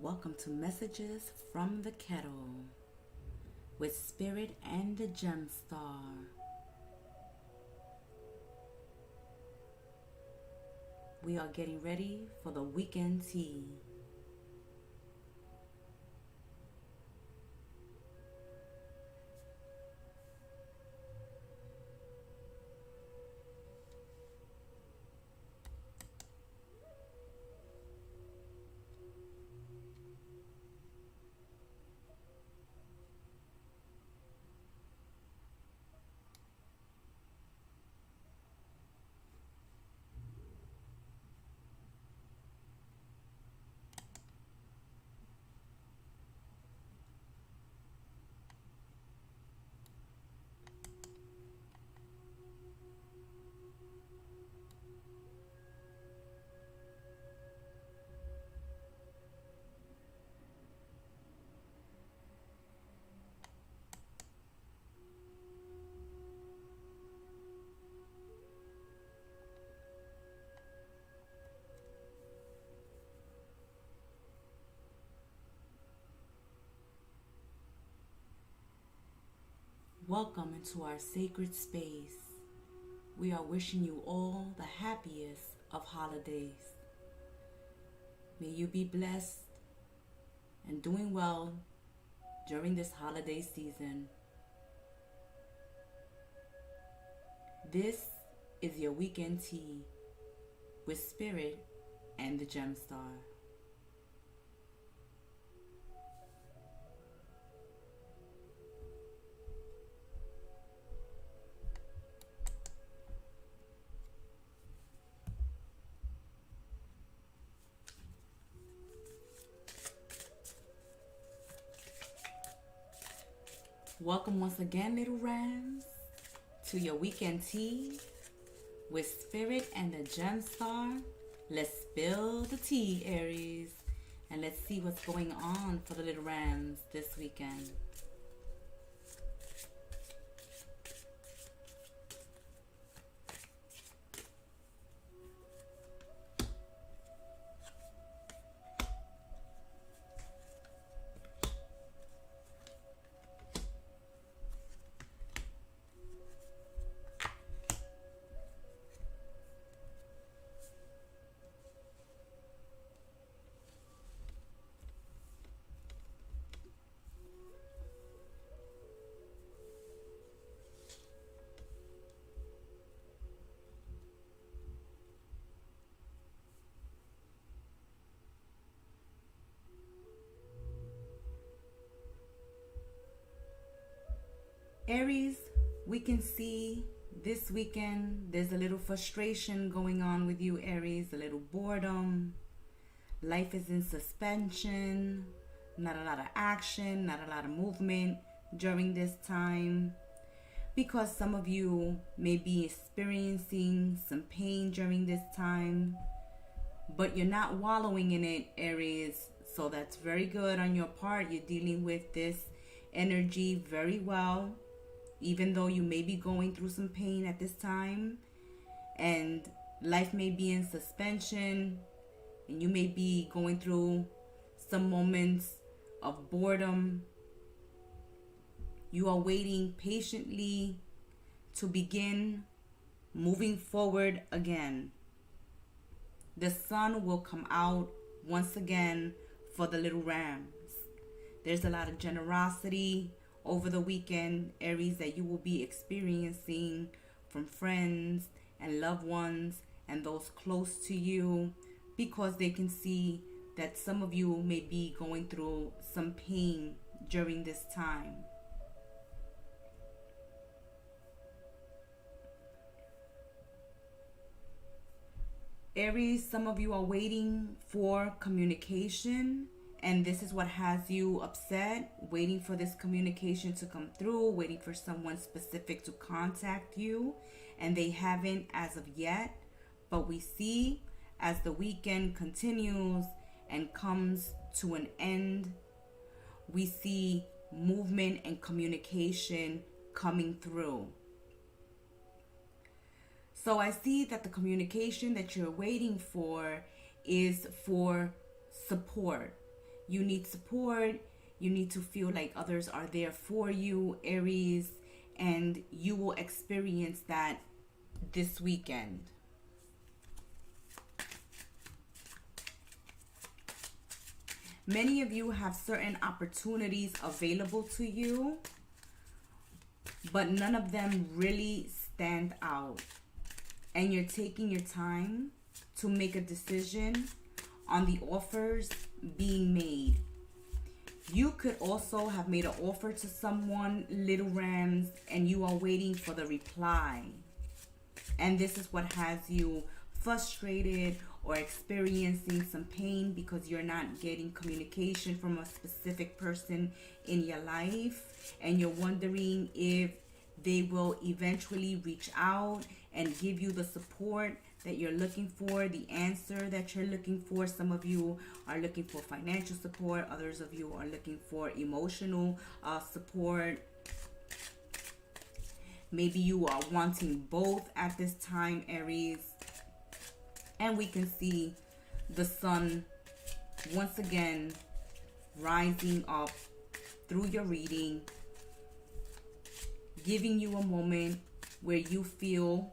welcome to Messages from the Kettle with Spirit and the Gemstar. We are getting ready for the weekend tea. Welcome into our sacred space. We are wishing you all the happiest of holidays. May you be blessed and doing well during this holiday season. This is your weekend tea with Spirit and the Gemstar. Welcome once again, little rams, to your weekend tea with Spirit and the Gemstar. Let's spill the tea, Aries, and let's see what's going on for the little rams this weekend. Aries, we can see this weekend there's a little frustration going on with you, Aries, a little boredom. Life is in suspension, not a lot of action, not a lot of movement during this time, because some of you may be experiencing some pain during this time, but you're not wallowing in it, Aries, so that's very good on your part. You're dealing with this energy very well. Even though you may be going through some pain at this time and life may be in suspension and you may be going through some moments of boredom, you are waiting patiently to begin moving forward again. The sun will come out once again for the little rams. There's a lot of generosity over the weekend, Aries, that you will be experiencing from friends and loved ones and those close to you, because they can see that some of you may be going through some pain during this time. Aries, some of you are waiting for communication, and this is what has you upset, waiting for this communication to come through, waiting for someone specific to contact you, and they haven't as of yet. But we see as the weekend continues and comes to an end, we see movement and communication coming through. So I see that the communication that you're waiting for is for support. You need support. You need to feel like others are there for you, Aries, and you will experience that this weekend. Many of you have certain opportunities available to you, but none of them really stand out. And you're taking your time to make a decision on the offers being made. You could also have made an offer to someone, little rams, and you are waiting for the reply. And this is what has you frustrated or experiencing some pain because you're not getting communication from a specific person in your life, and you're wondering if they will eventually reach out and give you the support that you're looking for, the answer that you're looking for. Some of you are looking for financial support. Others of you are looking for emotional support. Maybe you are wanting both at this time, Aries. And we can see the sun once again rising up through your reading, giving you a moment where you feel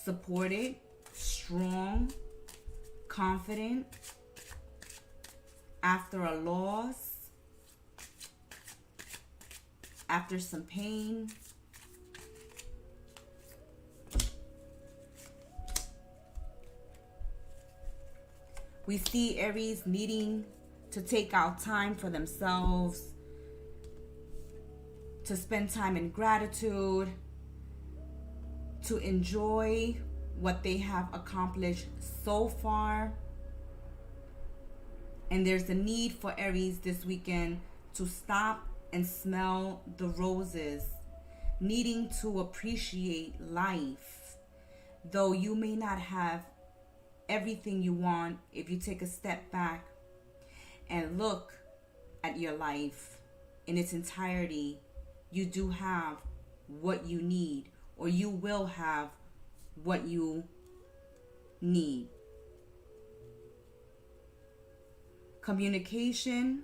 supported, strong, confident after a loss, after some pain. We see Aries needing to take out time for themselves, to spend time in gratitude, to enjoy what they have accomplished so far. And there's a need for Aries this weekend to stop and smell the roses, needing to appreciate life. Though you may not have everything you want, if you take a step back and look at your life in its entirety, you do have what you need, or you will have what you need. Communication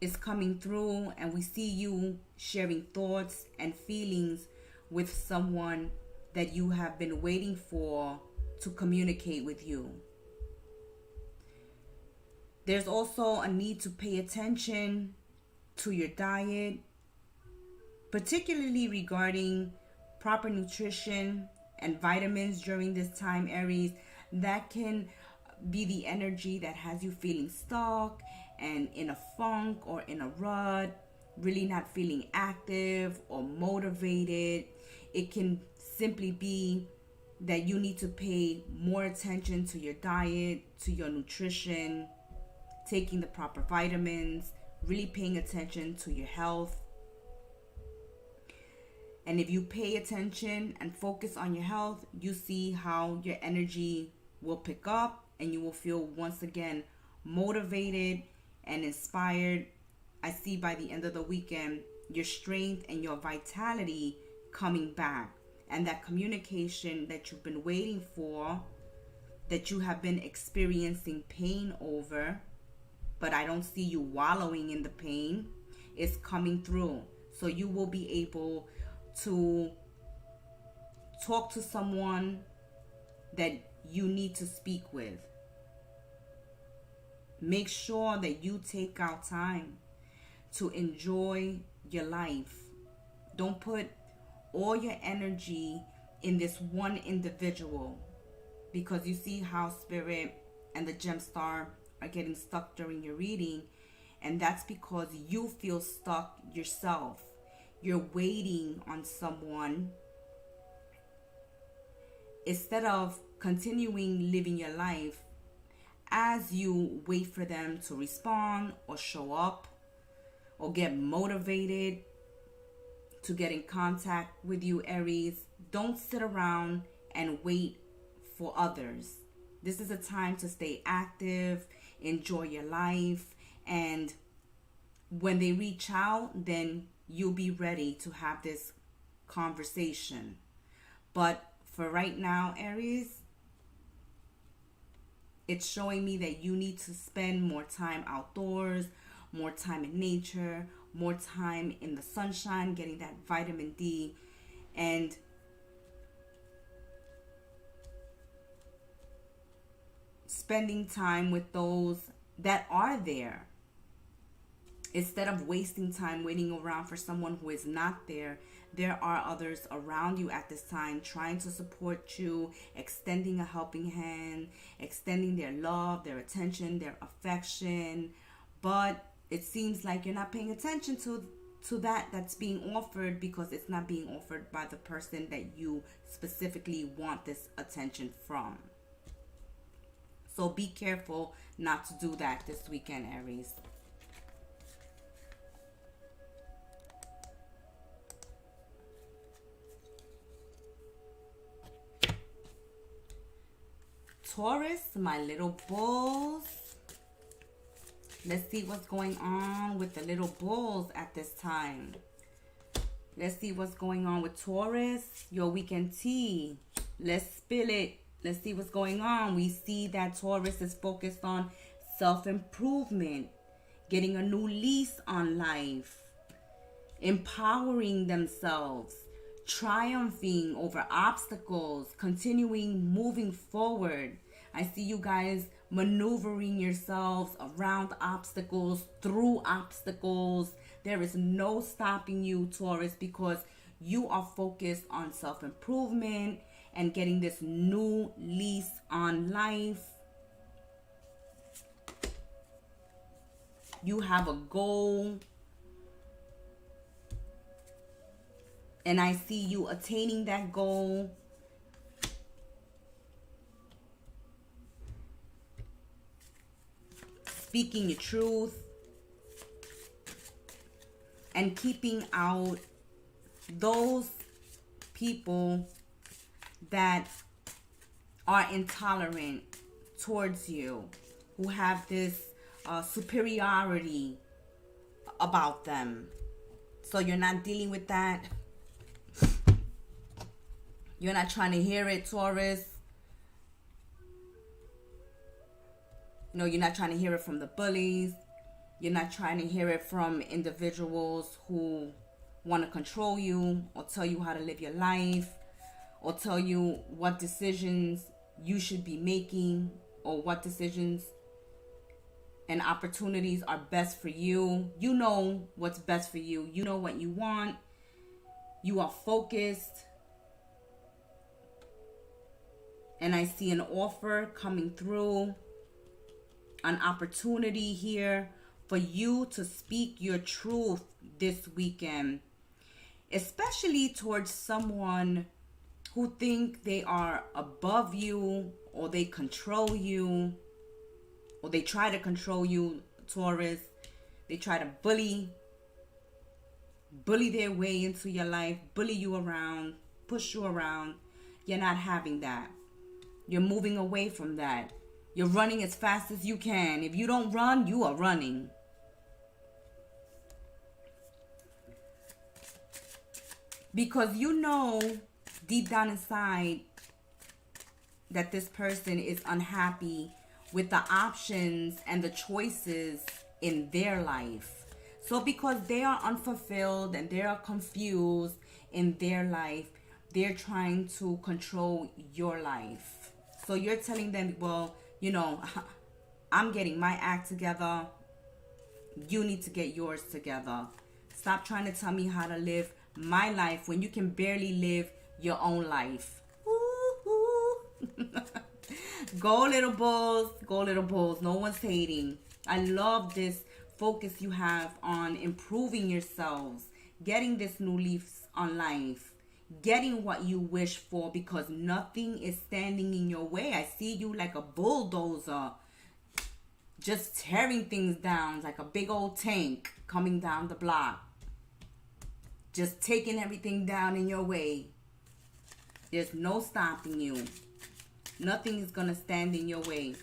is coming through, and we see you sharing thoughts and feelings with someone that you have been waiting for to communicate with you. There's also a need to pay attention to your diet, particularly regarding proper nutrition and vitamins during this time, Aries. That can be the energy that has you feeling stuck and in a funk or in a rut, really not feeling active or motivated. It can simply be that you need to pay more attention to your diet, to your nutrition, taking the proper vitamins, really paying attention to your health. And if you pay attention and focus on your health, you see how your energy will pick up, and you will feel once again motivated and inspired. I see by the end of the weekend your strength and your vitality coming back, and that communication that you've been waiting for, that you have been experiencing pain over, but I don't see you wallowing in the pain, is coming through. So you will be able to talk to someone that you need to speak with. Make sure that you take out time to enjoy your life. Don't put all your energy in this one individual, because you see how Spirit and the Gemstar are getting stuck during your reading, and that's because you feel stuck yourself. You're waiting on someone instead of continuing living your life as you wait for them to respond or show up or get motivated to get in contact with you, Aries. Don't sit around and wait for others. This is a time to stay active, enjoy your life, and when they reach out, then you'll be ready to have this conversation. But for right now, Aries, It's showing me that you need to spend more time outdoors, more time in nature, more time in the sunshine, getting that vitamin D, and spending time with those that are there. Instead of wasting time waiting around for someone who is not there, there are others around you at this time trying to support you, extending a helping hand, extending their love, their attention, their affection. But it seems like you're not paying attention to that's being offered, because it's not being offered by the person that you specifically want this attention from. So be careful not to do that this weekend, Aries. Taurus, my little bulls. Let's see what's going on with the little bulls at this time. Let's see what's going on with Taurus. Your weekend tea. Let's spill it. Let's see what's going on. We see that Taurus is focused on self-improvement, getting a new lease on life, empowering themselves, triumphing over obstacles, continuing moving forward. I see you guys maneuvering yourselves around obstacles, through obstacles. There is no stopping you, Taurus, because you are focused on self-improvement and getting this new lease on life. You have a goal, and I see you attaining that goal. Speaking your truth and keeping out those people that are intolerant towards you, who have this superiority about them. So you're not dealing with that. You're not trying to hear it, Taurus. No, you're not trying to hear it from the bullies. You're not trying to hear it from individuals who want to control you or tell you how to live your life or tell you what decisions you should be making or what decisions and opportunities are best for you. You know what's best for you. You know what you want. You are focused. And I see an offer coming through. An opportunity here for you to speak your truth this weekend, especially towards someone who think they are above you, or they control you, or they try to control you, Taurus. They try to bully their way into your life, bully you around, push you around. You're not having that. You're moving away from that. You're running as fast as you can. If you don't run, you are running. Because you know deep down inside that this person is unhappy with the options and the choices in their life. So because they are unfulfilled and they are confused in their life, they're trying to control your life. So you're telling them, well, you know, I'm getting my act together. You need to get yours together. Stop trying to tell me how to live my life when you can barely live your own life. Go little bulls. Go little bulls. No one's hating. I love this focus you have on improving yourselves, getting this new leaf on life, getting what you wish for, because nothing is standing in your way. I see you like a bulldozer, just tearing things down like a big old tank coming down the block, just taking everything down in your way. There's no stopping you. Nothing is going to stand in your way,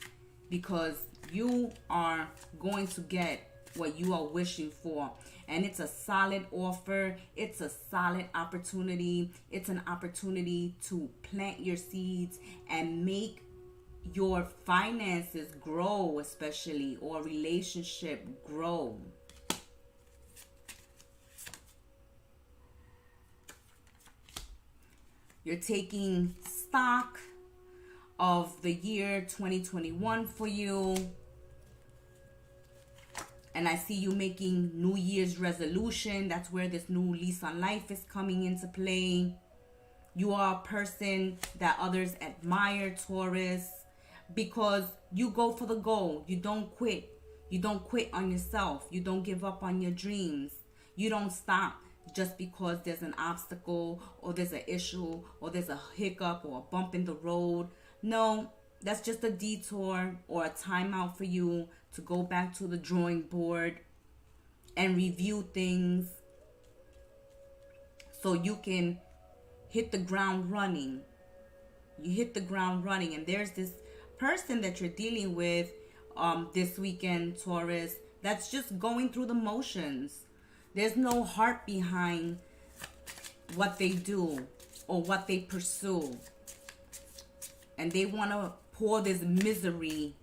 because you are going to get what you are wishing for. And it's a solid offer. It's a solid opportunity. It's an opportunity to plant your seeds and make your finances grow, especially, or relationship grow. You're taking stock of the year 2021 for you. And I see you making New Year's resolution. That's where this new lease on life is coming into play. You are a person that others admire, Taurus, because you go for the goal. You don't quit. You don't quit on yourself. You don't give up on your dreams. You don't stop just because there's an obstacle or there's an issue or there's a hiccup or a bump in the road. No, that's just a detour or a timeout for you to go back to the drawing board and review things so you can hit the ground running. You hit the ground running, and there's this person that you're dealing with this weekend, Taurus, that's just going through the motions. There's no heart behind what they do or what they pursue. And they want to pour this misery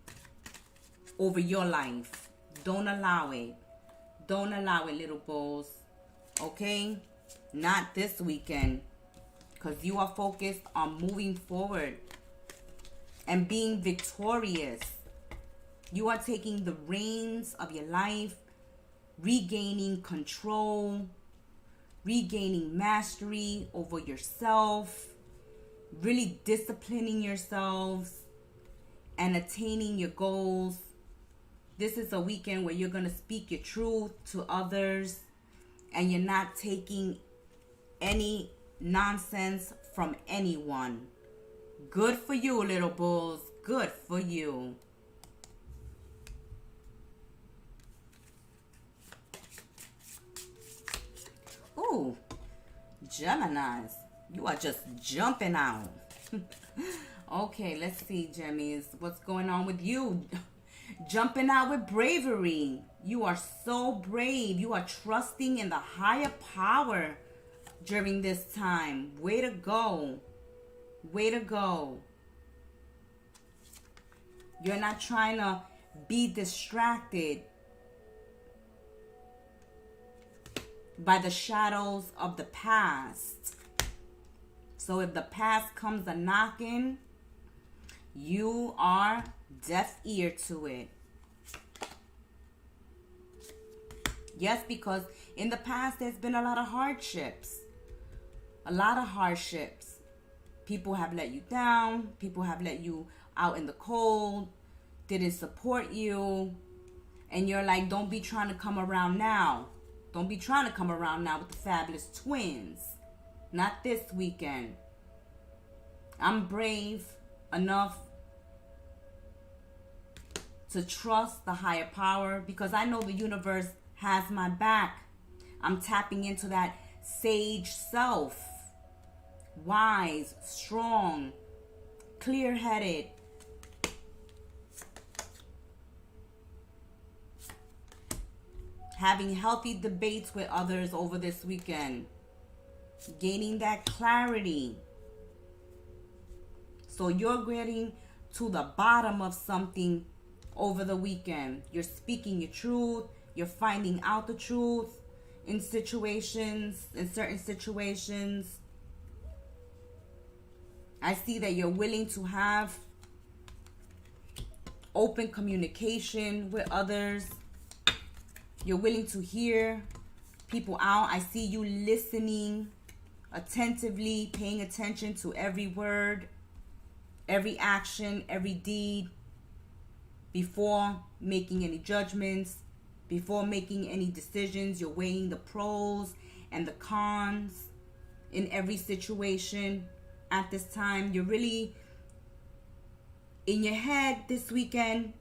over your life. Don't allow it. Don't allow it, little bulls. Okay? Not this weekend. Because you are focused on moving forward and being victorious. You are taking the reins of your life, regaining control, regaining mastery over yourself, really disciplining yourselves and attaining your goals. This is a weekend where you're going to speak your truth to others and you're not taking any nonsense from anyone. Good for you, little bulls. Good for you. Ooh, Geminis, you are just jumping out. Okay, let's see, Gemmies. What's going on with you? Jumping out with bravery. You are so brave. You are trusting in the higher power during this time. Way to go. Way to go. You're not trying to be distracted by the shadows of the past. So if the past comes a knocking, you are deaf ear to it. Yes, because in the past there's been a lot of hardships. A lot of hardships. People have let you down. People have let you out in the cold. Didn't support you. And you're like, don't be trying to come around now. Don't be trying to come around now with the fabulous twins. Not this weekend. I'm brave enough to trust the higher power because I know the universe has my back. I'm tapping into that sage self. Wise, strong, clear-headed. Having healthy debates with others over this weekend. Gaining that clarity. So you're getting to the bottom of something over the weekend. You're speaking your truth. You're finding out the truth in situations, in certain situations. I see that you're willing to have open communication with others. You're willing to hear people out. I see you listening attentively, paying attention to every word, every action, every deed, before making any judgments, before making any decisions. You're weighing the pros and the cons in every situation. At this time, you're really in your head this weekend,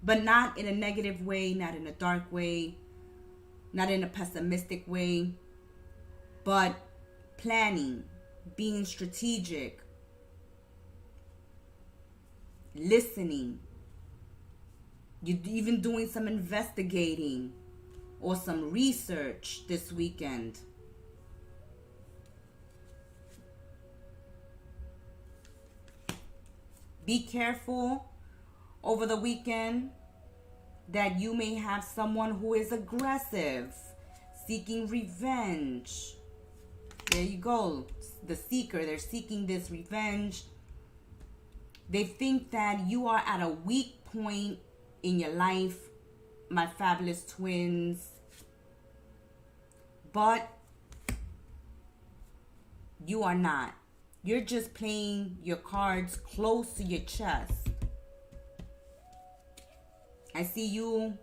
but not in a negative way, not in a dark way, not in a pessimistic way, but planning, being strategic, listening. You're even doing some investigating or some research this weekend. Be careful over the weekend that you may have someone who is aggressive, seeking revenge. There you go. The seeker, they're seeking this revenge. They think that you are at a weak point in your life, my fabulous twins. But you are not. You're just playing your cards close to your chest. I see you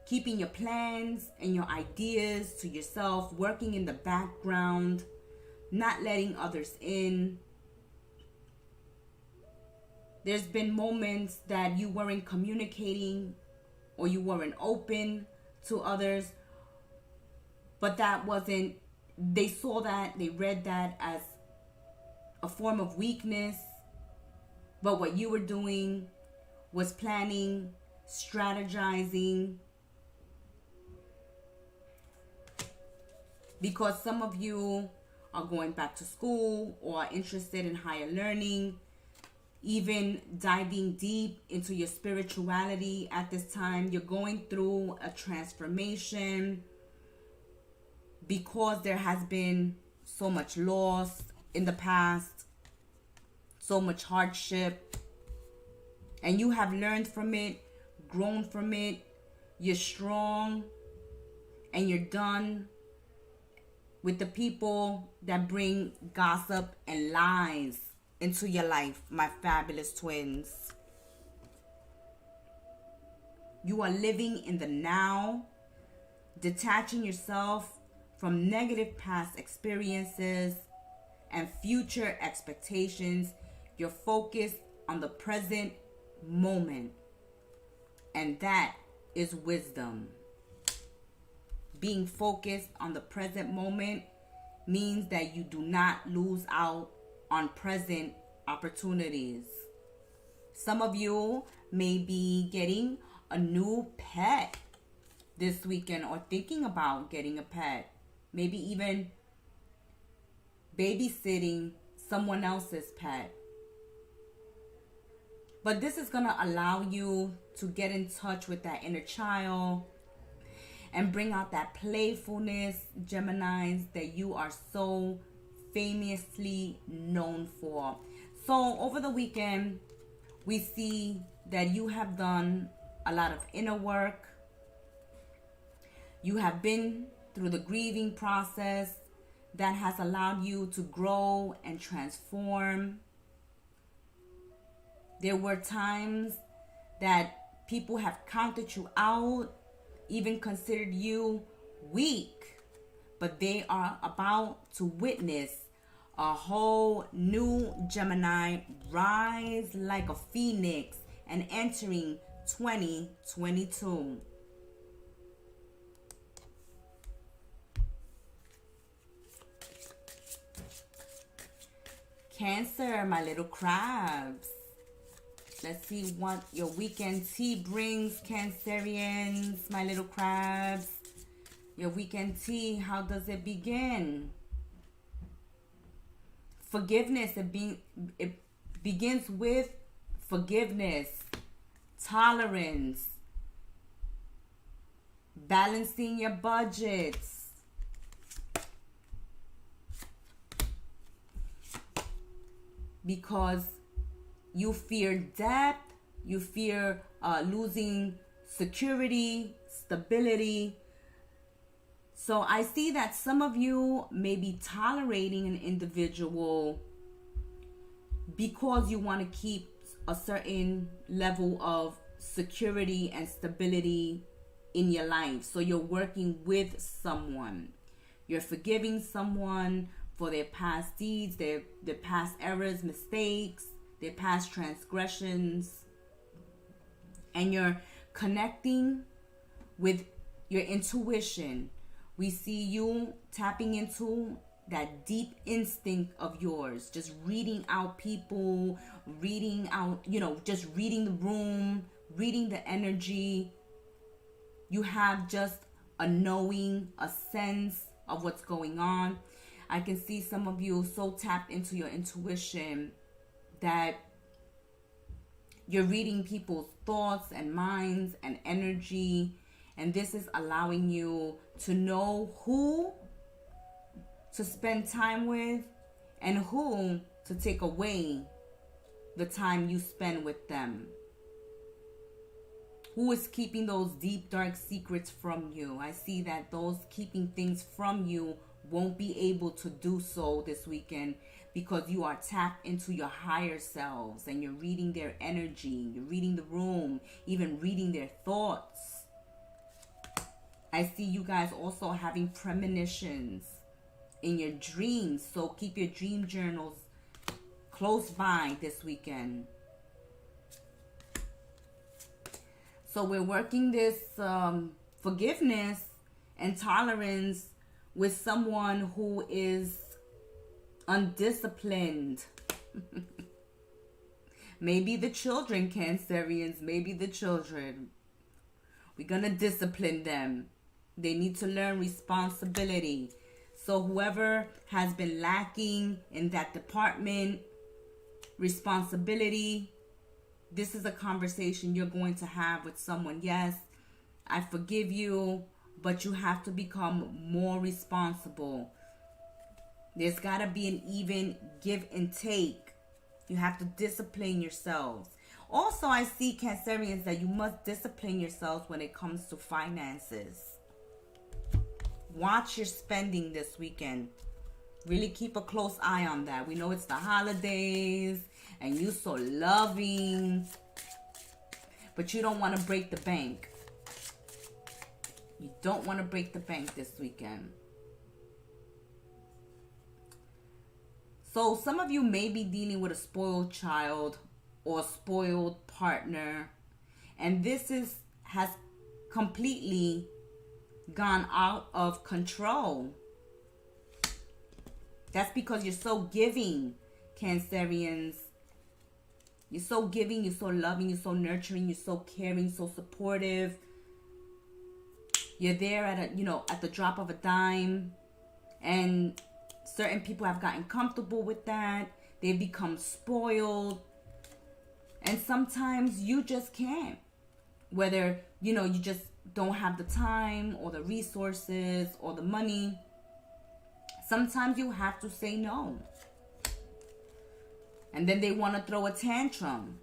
keeping your plans and your ideas to yourself, working in the background, not letting others in. There's been moments that you weren't communicating or you weren't open to others, but that wasn't, they saw that, they read that as a form of weakness. But what you were doing was planning, strategizing, because some of you are going back to school or are interested in higher learning, even diving deep into your spirituality at this time. You're going through a transformation because there has been so much loss in the past, so much hardship, and you have learned from it, grown from it. You're strong, and you're done with the people that bring gossip and lies into your life, my fabulous twins. You are living in the now, detaching yourself from negative past experiences and future expectations. You're focused on the present moment, and that is wisdom. Being focused on the present moment means that you do not lose out on present opportunities. Some of you may be getting a new pet this weekend, or thinking about getting a pet. Maybe even babysitting someone else's pet. But this is going to allow you to get in touch with that inner child and bring out that playfulness, Geminis, that you are so famously known for. So over the weekend, we see that you have done a lot of inner work. You have been through the grieving process that has allowed you to grow and transform. There were times that people have counted you out, even considered you weak, but they are about to witness a whole new Gemini rise like a phoenix and entering 2022. Cancer, my little crabs. Let's see what your weekend tea brings, Cancerians, my little crabs. Your weekend tea, how does it begin? Forgiveness. It begins with forgiveness, tolerance, balancing your budgets, because you fear debt, you fear losing security, stability. So I see that some of you may be tolerating an individual because you want to keep a certain level of security and stability in your life. So you're working with someone. You're forgiving someone for their past deeds, their past errors, mistakes, their past transgressions. And you're connecting with your intuition. We see you tapping into that deep instinct of yours, just reading out people, reading out, just reading the room, reading the energy. You have just a knowing, a sense of what's going on. I can see some of you so tapped into your intuition that You're reading people's thoughts and minds and energy. And this is allowing you to know who to spend time with and who to take away the time you spend with them. Who is keeping those deep, dark secrets from you? I see that those keeping things from you won't be able to do so this weekend because you are tapped into your higher selves and you're reading their energy, you're reading the room, even reading their thoughts. I see you guys also having premonitions in your dreams, so keep your dream journals close by this weekend. So we're working this forgiveness and tolerance with someone who is undisciplined. Maybe the children, Cancerians, maybe the children. We're going to discipline them. They need to learn responsibility. So whoever has been lacking in that department, responsibility, this is a conversation you're going to have with someone. Yes, I forgive you, but you have to become more responsible. There's got to be an even give and take. You have to discipline yourselves. Also, I see, Cancerians, that you must discipline yourselves when it comes to finances. Watch your spending this weekend. Really keep a close eye on that. We know it's the holidays and you so loving, but you don't want to break the bank. You don't want to break the bank this weekend. So some of you may be dealing with a spoiled child or a spoiled partner, and this has completely gone out of control. That's because you're so giving, Cancerians. You're so giving, you're so loving, you're so nurturing, you're so caring, so supportive. You're there at the drop of a dime, and certain people have gotten comfortable with that. They've become spoiled, and sometimes you just can't. Whether you just don't have the time or the resources or the money. Sometimes you have to say no. And then they want to throw a tantrum.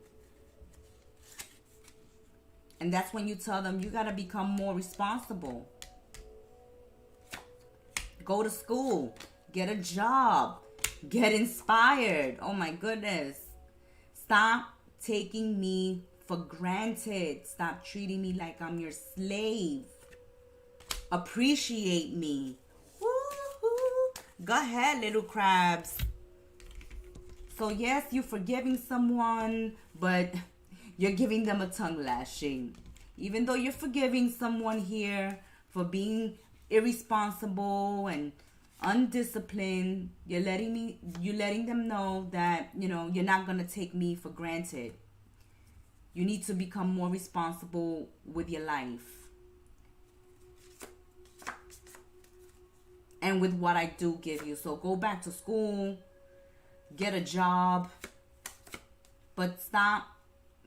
And that's when you tell them you got to become more responsible. Go to school. Get a job. Get inspired. Oh my goodness. Stop taking me for granted. Stop treating me like I'm your slave. Appreciate me. Woo-hoo. Go ahead, little crabs. So yes, you're forgiving someone, but you're giving them a tongue lashing. Even though you're forgiving someone here for being irresponsible and undisciplined, you're letting them know that, you're not going to take me for granted. You need to become more responsible with your life. And with what I do give you. So go back to school, get a job, but stop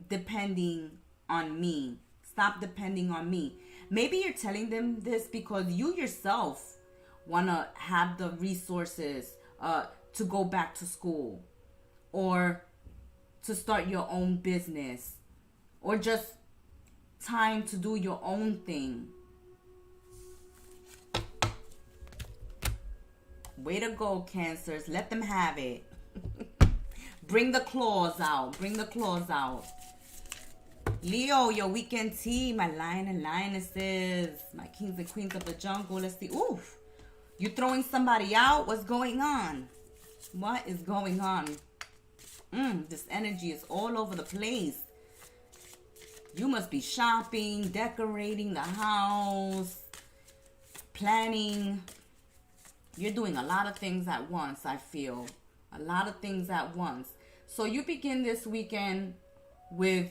depending on me. Stop depending on me. Maybe you're telling them this because you yourself want to have the resources to go back to school, or to start your own business, or just time to do your own thing. Way to go, Cancers. Let them have it. Bring the claws out. Bring the claws out. Leo, your weekend tea. My lion and lionesses. My kings and queens of the jungle. Let's see. Oof. You throwing somebody out? What's going on? What is going on? This energy is all over the place. You must be shopping, decorating the house, planning. You're doing a lot of things at once, I feel. A lot of things at once. So you begin this weekend with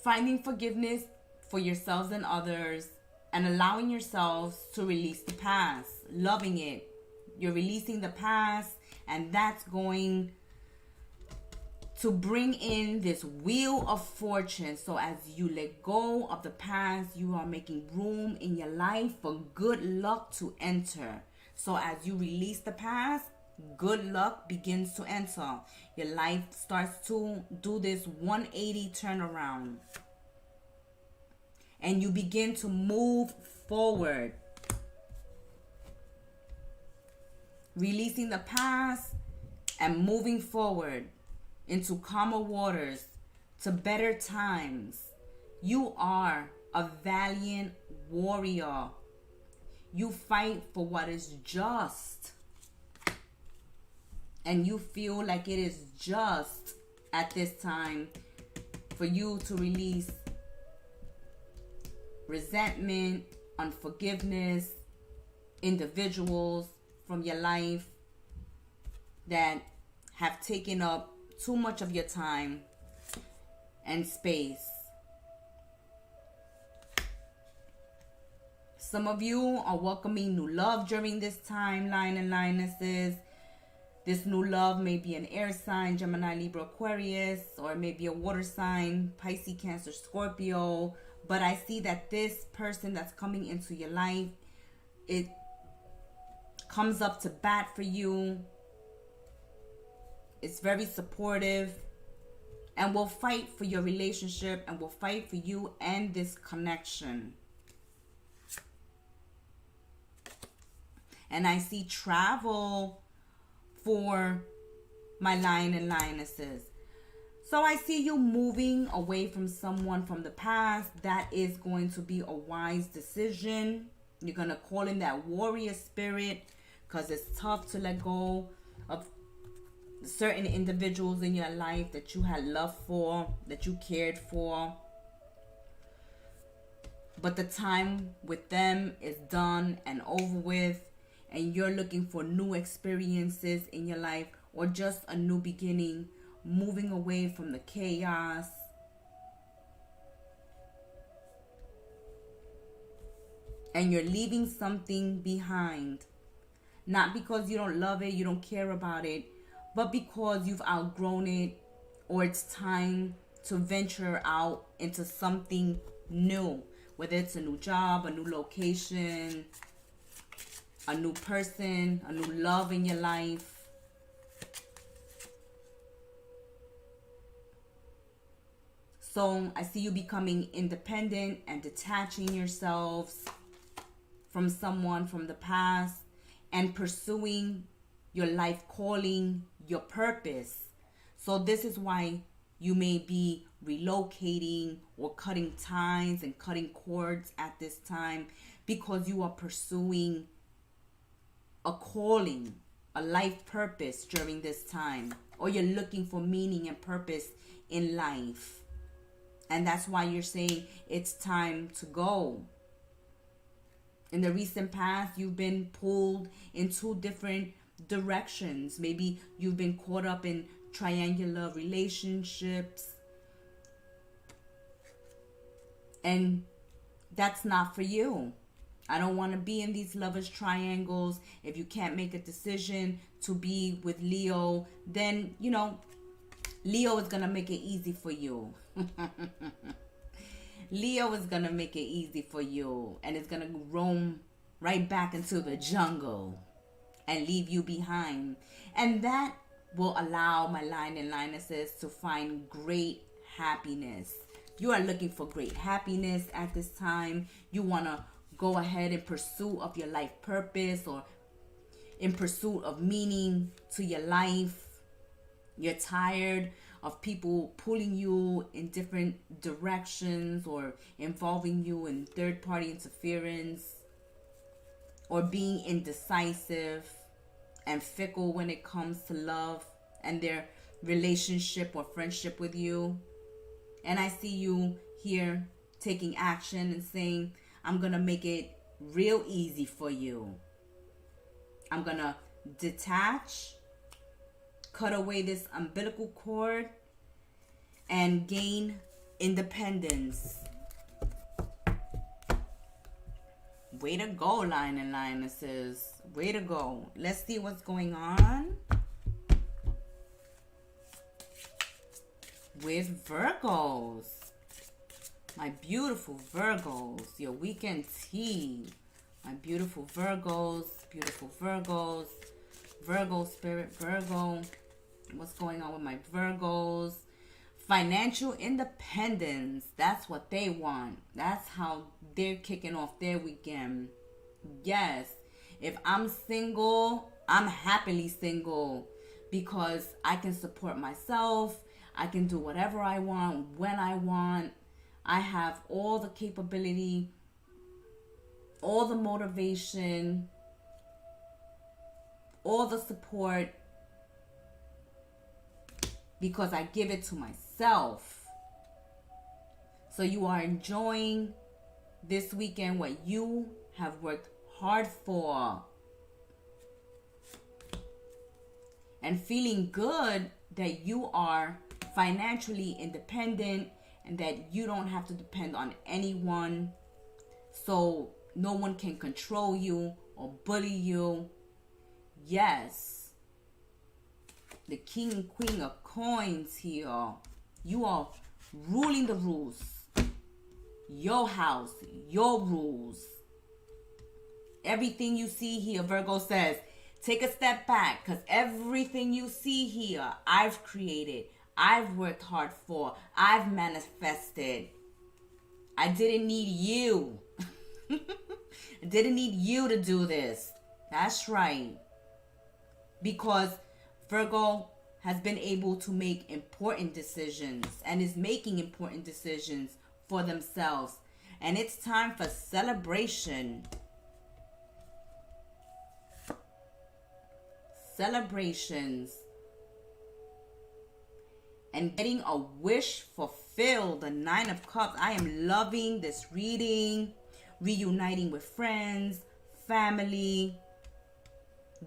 finding forgiveness for yourselves and others, and allowing yourselves to release the past. Loving it. You're releasing the past, and that's going to bring in this wheel of fortune. So as you let go of the past, you are making room in your life for good luck to enter. So as you release the past, good luck begins to enter. Your life starts to do this 180 turnaround. And you begin to move forward. Releasing the past and moving forward into calmer waters, to better times. You are a valiant warrior. You fight for what is just. And you feel like it is just at this time for you to release resentment, unforgiveness, individuals from your life that have taken up too much of your time and space. Some of you are welcoming new love during this time, Lion and Lionesses. This new love may be an air sign, Gemini, Libra, Aquarius, or maybe a water sign, Pisces, Cancer, Scorpio. But I see that this person that's coming into your life, it comes up to bat for you. It's very supportive and will fight for your relationship and will fight for you and this connection. And I see travel for my Lion and Lionesses. So I see you moving away from someone from the past. That is going to be a wise decision. You're going to call in that warrior spirit because it's tough to let go of certain individuals in your life that you had love for, that you cared for. But the time with them is done and over with, and you're looking for new experiences in your life or just a new beginning, moving away from the chaos. And you're leaving something behind. Not because you don't love it, you don't care about it, but because you've outgrown it, or it's time to venture out into something new. Whether it's a new job, a new location, a new person, a new love in your life. So I see you becoming independent and detaching yourselves from someone from the past and pursuing your life calling, your purpose. So this is why you may be relocating or cutting ties and cutting cords at this time, because you are pursuing a calling, a life purpose during this time, or you're looking for meaning and purpose in life. And that's why you're saying it's time to go. In the recent past, you've been pulled in two different directions. Maybe you've been caught up in triangular relationships, and that's not for you. I don't want to be in these lovers triangles. If you can't make a decision to be with Leo, then, you know, Leo is going to make it easy for you. Leo is going to make it easy for you, and it's going to roam right back into the jungle and leave you behind. And that will allow my Lion and Lionesses to find great happiness. You are looking for great happiness at this time. You want to go ahead in pursuit of your life purpose, or in pursuit of meaning to your life. You're tired of people pulling you in different directions or involving you in third-party interference, or being indecisive and fickle when it comes to love and their relationship or friendship with you. And I see you here taking action and saying, I'm going to make it real easy for you. I'm going to detach, cut away this umbilical cord, and gain independence. Way to go, Lion and Lionesses. Way to go. Let's see what's going on. with Virgos. My beautiful Virgos. Your weekend tea. My beautiful Virgos. Beautiful Virgos. Virgo spirit, Virgo. What's going on with my Virgos? Financial independence. That's what they want. That's how they're kicking off their weekend. Yes. If I'm single, I'm happily single because I can support myself. I can do whatever I want when I want. I have all the capability, all the motivation, all the support because I give it to myself. So you are enjoying this weekend what you have worked hard for. And feeling good that you are financially independent and that you don't have to depend on anyone. So no one can control you or bully you. Yes. The king and queen of coins here. You are ruling the rules. Your house, your rules. Everything you see here, Virgo says, take a step back because everything you see here, I've created. I've worked hard for. I've manifested. I didn't need you. I didn't need you to do this. That's right. Because Virgo has been able to make important decisions and is making important decisions for themselves. And it's time for celebration. Celebrations. And getting a wish fulfilled. The Nine of Cups. I am loving this reading. Reuniting with friends, family,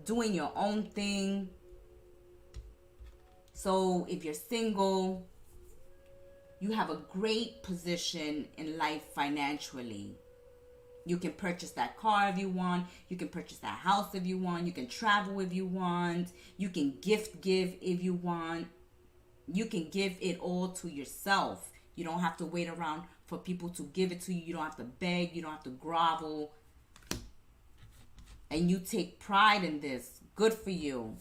doing your own thing. So if you're single, you have a great position in life financially. You can purchase that car if you want. You can purchase that house if you want. You can travel if you want. You can give if you want. You can give it all to yourself. You don't have to wait around for people to give it to you. You don't have to beg. You don't have to grovel. And you take pride in this. Good for you.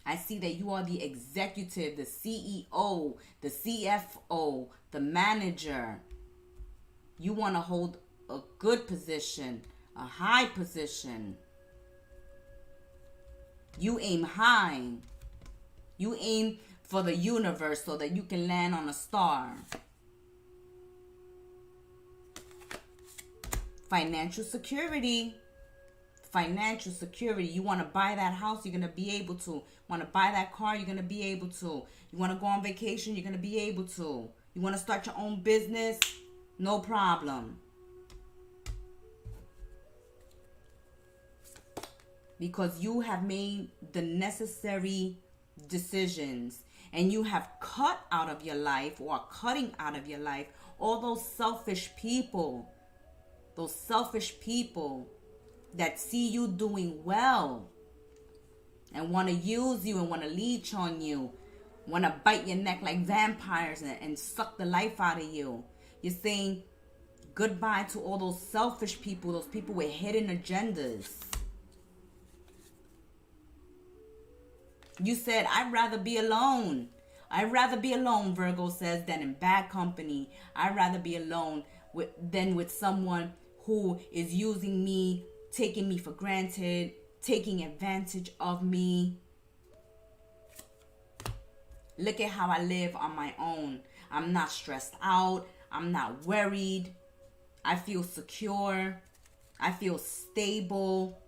I see that you are the executive, the CEO, the CFO, the manager. You want to hold a good position, a high position. You aim high. You aim for the universe so that you can land on a star. Financial security. Financial security. You want to buy that house, you're going to be able to. Want to buy that car, you're going to be able to. You want to go on vacation, you're going to be able to. You want to start your own business, no problem. Because you have made the necessary decisions and you have cut out of your life or are cutting out of your life all those selfish people. Those selfish people that see you doing well and want to use you and want to leech on you, want to bite your neck like vampires and suck the life out of you. You're saying goodbye to all those selfish people, those people with hidden agendas. You said, I'd rather be alone. I'd rather be alone, Virgo says, than in bad company. I'd rather be alone than with someone who is using me, taking me for granted, taking advantage of me. Look at how I live on my own. I'm not stressed out. I'm not worried. I feel secure. I feel stable.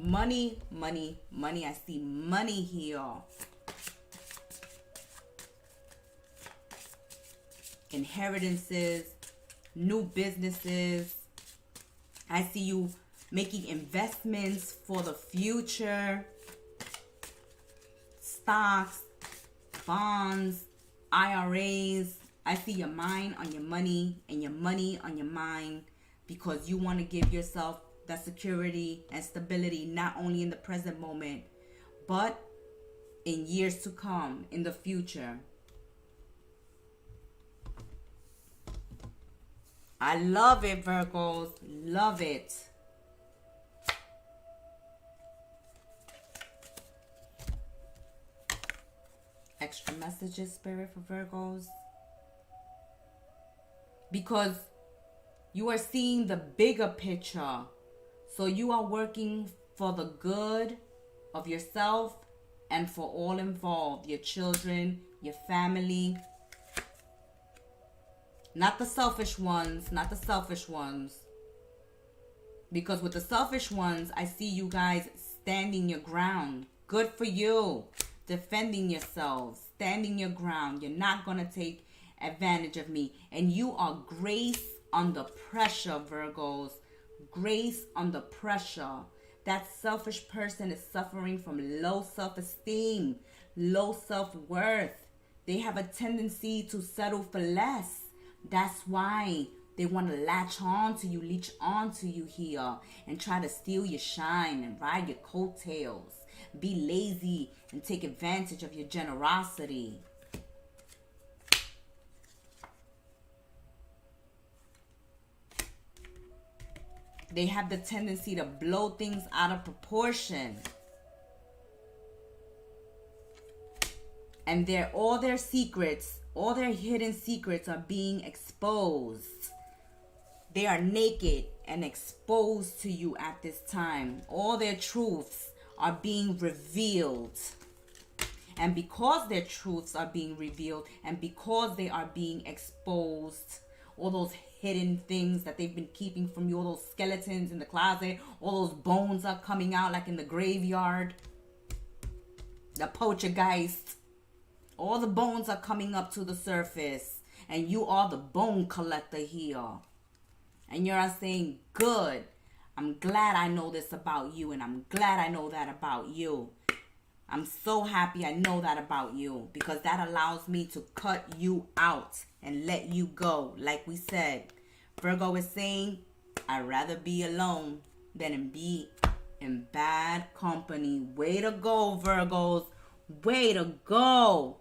Money, money, money. I see money here. Inheritances, new businesses. I see you making investments for the future. Stocks, bonds, IRAs. I see your mind on your money and your money on your mind because you want to give yourself that security and stability, not only in the present moment, but in years to come, in the future. I love it, Virgos. Love it. Extra messages, Spirit, for Virgos. Because you are seeing the bigger picture. So you are working for the good of yourself and for all involved. Your children, your family. Not the selfish ones. Not the selfish ones. Because with the selfish ones, I see you guys standing your ground. Good for you. Defending yourselves. Standing your ground. You're not going to take advantage of me. And you are grace under pressure, Virgos. Grace under pressure. That selfish person is suffering from low self-esteem. Low self-worth. They have a tendency to settle for less. That's why they want to latch on to you, leech on to you here, and try to steal your shine and ride your coattails. Be lazy and take advantage of your generosity. They have the tendency to blow things out of proportion. And all their secrets, all their hidden secrets are being exposed. They are naked and exposed to you at this time. All their truths are being revealed. And because their truths are being revealed and because they are being exposed, all those hidden things that they've been keeping from you, all those skeletons in the closet, all those bones are coming out like in the graveyard. The poltergeist. All the bones are coming up to the surface. And you are the bone collector here. And you're saying, good. I'm glad I know this about you. And I'm glad I know that about you. I'm so happy I know that about you. Because that allows me to cut you out and let you go. Like we said. Virgo is saying, I'd rather be alone than be in bad company. Way to go, Virgos. Way to go.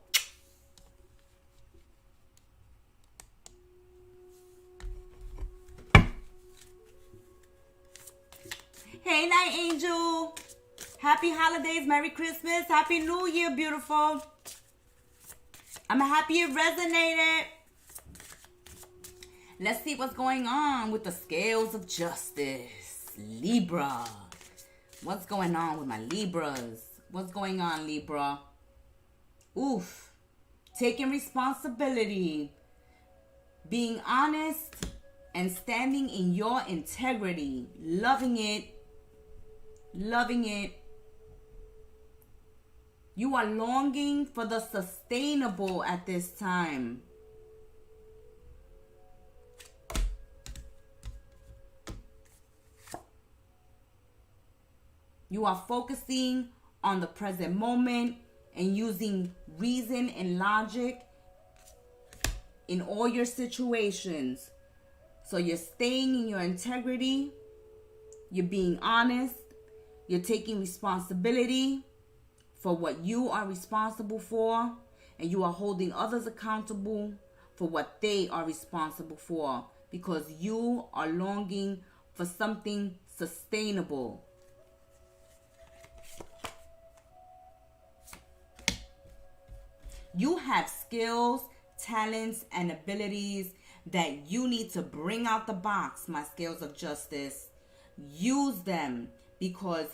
Hey, Night Angel. Happy holidays. Merry Christmas. Happy New Year, beautiful. I'm happy it resonated. Let's see what's going on with the scales of justice. Libra. What's going on with my Libras? What's going on, Libra? Oof. Taking responsibility. Being honest and standing in your integrity. Loving it. Loving it. You are longing for the sustainable at this time. You are focusing on the present moment and using reason and logic in all your situations. So you're staying in your integrity. You're being honest. You're taking responsibility for what you are responsible for. And you are holding others accountable for what they are responsible for. Because you are longing for something sustainable. You have skills, talents, and abilities that you need to bring out the box, my scales of justice. Use them because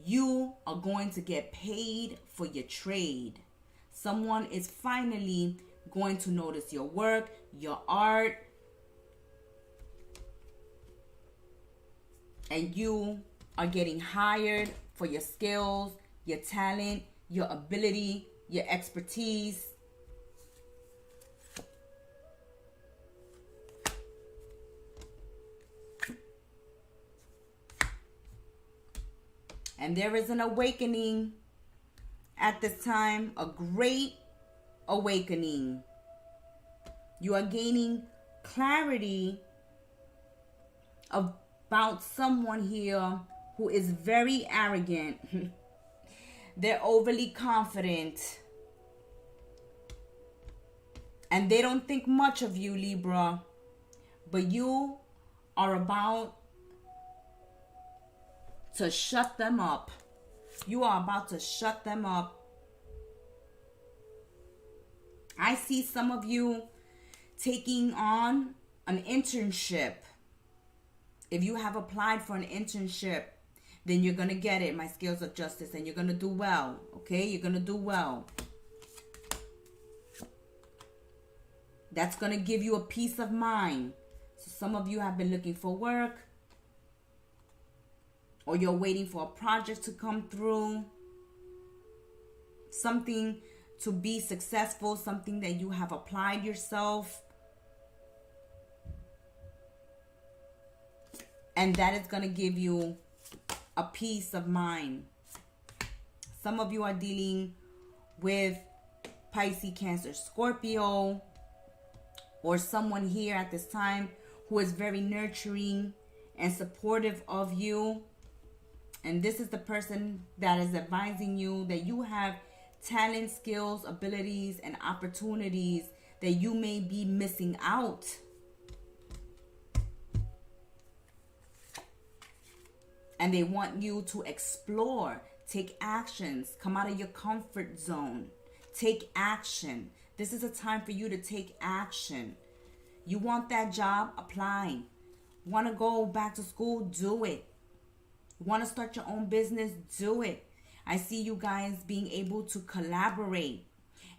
you are going to get paid for your trade. Someone is finally going to notice your work, your art, and you are getting hired for your skills, your talent, your ability, your expertise. And there is an awakening at this time, a great awakening. You are gaining clarity of about someone here who is very arrogant. They're overly confident. And they don't think much of you, Libra. But you are about to shut them up. You are about to shut them up. I see some of you taking on an internship. If you have applied for an internship, then you're going to get it, my scales of justice, and you're going to do well, okay? You're going to do well. That's going to give you a peace of mind. So some of you have been looking for work, or you're waiting for a project to come through, something to be successful, something that you have applied yourself. And that is going to give you a peace of mind. Some of you are dealing with Pisces, Cancer, Scorpio, or someone here at this time who is very nurturing and supportive of you. And this is the person that is advising you that you have talent, skills, abilities, and opportunities that you may be missing out. And they want you to explore, take actions, come out of your comfort zone, take action. This is a time for you to take action. You want that job? Apply. Want to go back to school? Do it. Want to start your own business? Do it. I see you guys being able to collaborate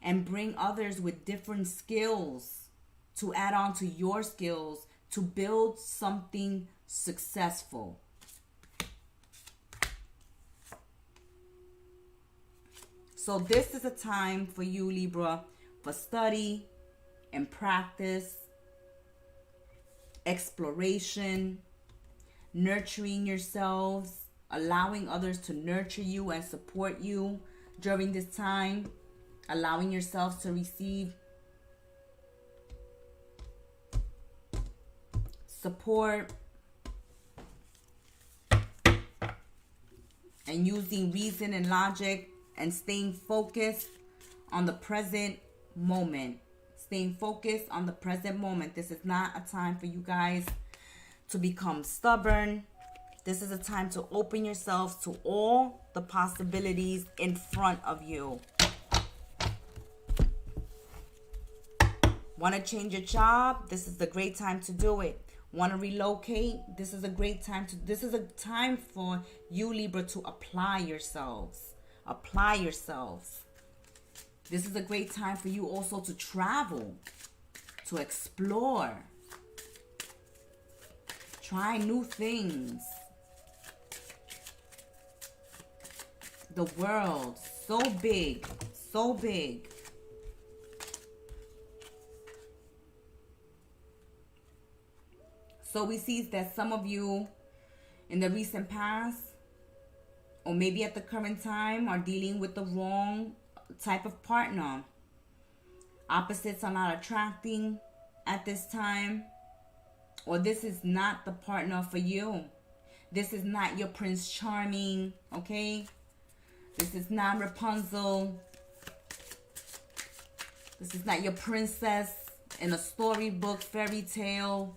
and bring others with different skills to add on to your skills to build something successful. So this is a time for you, Libra, for study and practice, exploration, nurturing yourselves, allowing others to nurture you and support you during this time, allowing yourselves to receive support, and using reason and logic and staying focused on the present moment. Staying focused on the present moment. This is not a time for you guys to become stubborn. This is a time to open yourselves to all the possibilities in front of you. Want to change your job? This is a great time to do it. Want to relocate? This is a great time to. This is a time for you, Libra, to apply yourselves. Apply yourselves. This is a great time for you also to travel, to explore, try new things. The world, so big, so big. So we see that some of you in the recent past, or maybe at the current time, are dealing with the wrong type of partner. Opposites are not attracting at this time, or this is not the partner for you. This is not your Prince Charming, okay? This is not Rapunzel. This is not your princess in a storybook, fairy tale.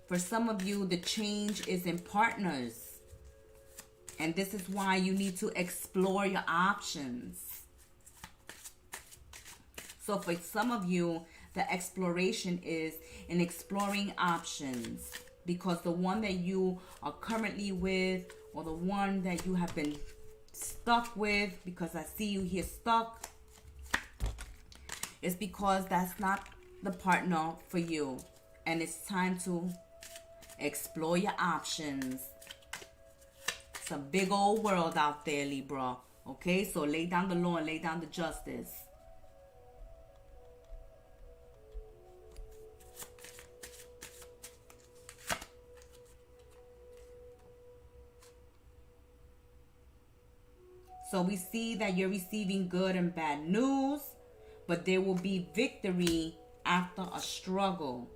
For some of you, the change is in partners. And this is why you need to explore your options. So for some of you, the exploration is in exploring options. Because the one that you are currently with, or the one that you have been stuck with, because I see you here stuck, it's because that's not the partner for you. And it's time to explore your options. It's a big old world out there, Libra. Okay, so lay down the law and lay down the justice. So we see that you're receiving good and bad news, but there will be victory after a struggle.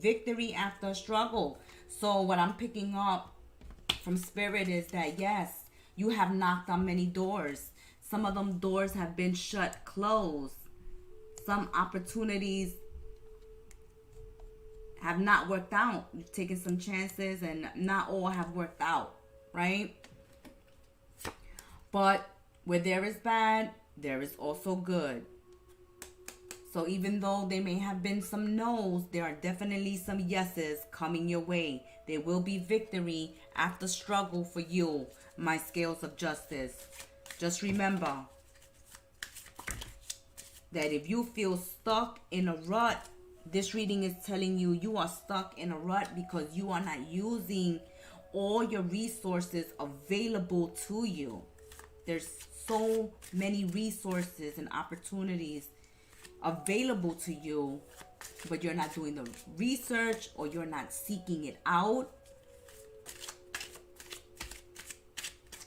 victory after a struggle. So what I'm picking up from Spirit is that, yes, you have knocked on many doors. Some of them doors have been shut, closed. Some opportunities have not worked out. You've taken some chances and not all have worked out, right? But where there is bad, there is also good. So even though there may have been some no's, there are definitely some yeses coming your way. There will be victory after struggle for you, my scales of justice. Just remember that if you feel stuck in a rut, this reading is telling you you are stuck in a rut because you are not using all your resources available to you. There's so many resources and opportunities available to you, but you're not doing the research or you're not seeking it out.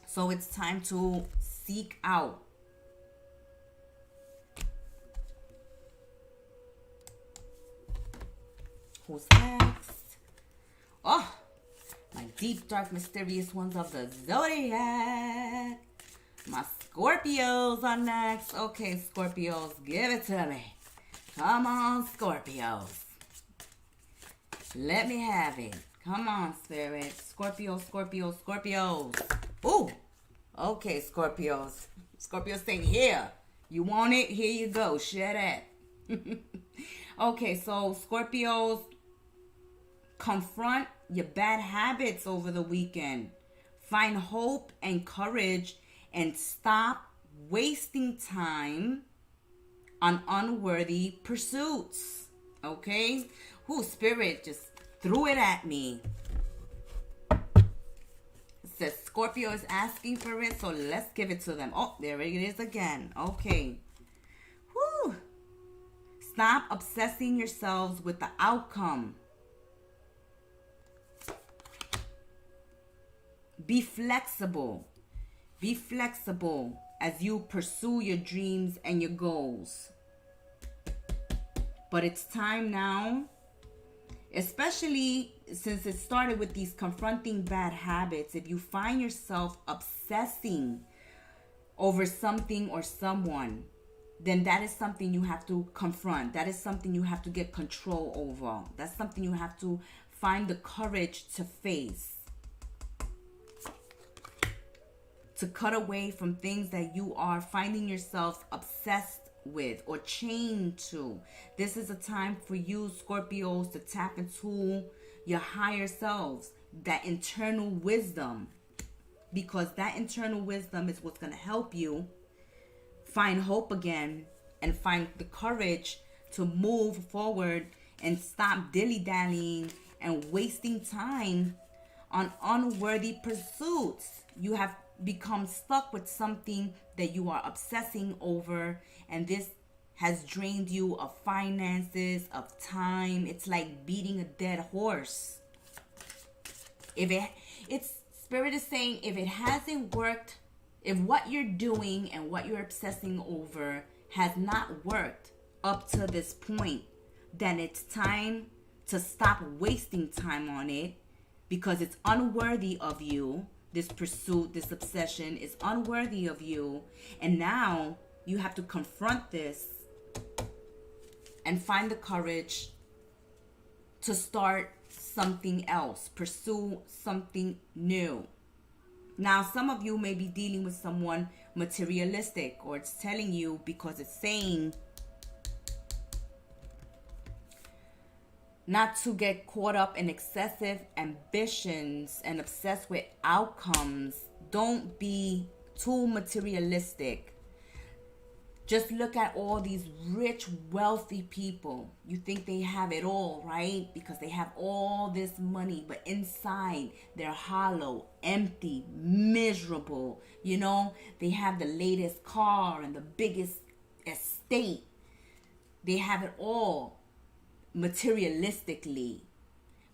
So it's time to seek out. Who's next? Oh, my deep, dark, mysterious ones of the Zodiac. My Scorpios are next. Okay, Scorpios, give it to me. Come on, Scorpios. Let me have it. Come on, Spirit. Scorpio, Scorpio, Scorpios. Ooh. Okay, Scorpios. Scorpios saying, here. You want it? Here you go. Share that. Okay, so Scorpios, confront your bad habits over the weekend. Find hope and courage and stop wasting time on unworthy pursuits. Okay? Who Spirit just threw it at me. It says Scorpio is asking for it, so let's give it to them. Oh, there it is again. Okay. Whew. Stop obsessing yourselves with the outcome. Be flexible. Be flexible as you pursue your dreams and your goals. But it's time now, especially since it started with these confronting bad habits. If you find yourself obsessing over something or someone, then that is something you have to confront. That is something you have to get control over. That's something you have to find the courage to face. To cut away from things that you are finding yourself obsessed with or chained to. This is a time for you, Scorpios, to tap into your higher selves, that internal wisdom, because that internal wisdom is what's going to help you find hope again and find the courage to move forward and stop dilly-dallying and wasting time on unworthy pursuits. You have become stuck with something that you are obsessing over, and this has drained you of finances, of time. It's like beating a dead horse. It's Spirit is saying, if it hasn't worked, if what you're doing and what you're obsessing over has not worked up to this point, then it's time to stop wasting time on it, because it's unworthy of you. This pursuit, this obsession is unworthy of you. And now you have to confront this and find the courage to start something else, pursue something new. Now, some of you may be dealing with someone materialistic, or it's telling you, because it's saying not to get caught up in excessive ambitions and obsessed with outcomes. Don't be too materialistic. Just look at all these rich, wealthy people. You think they have it all, right? Because they have all this money, but inside they're hollow, empty, miserable. You know, they have the latest car and the biggest estate. They have it all materialistically,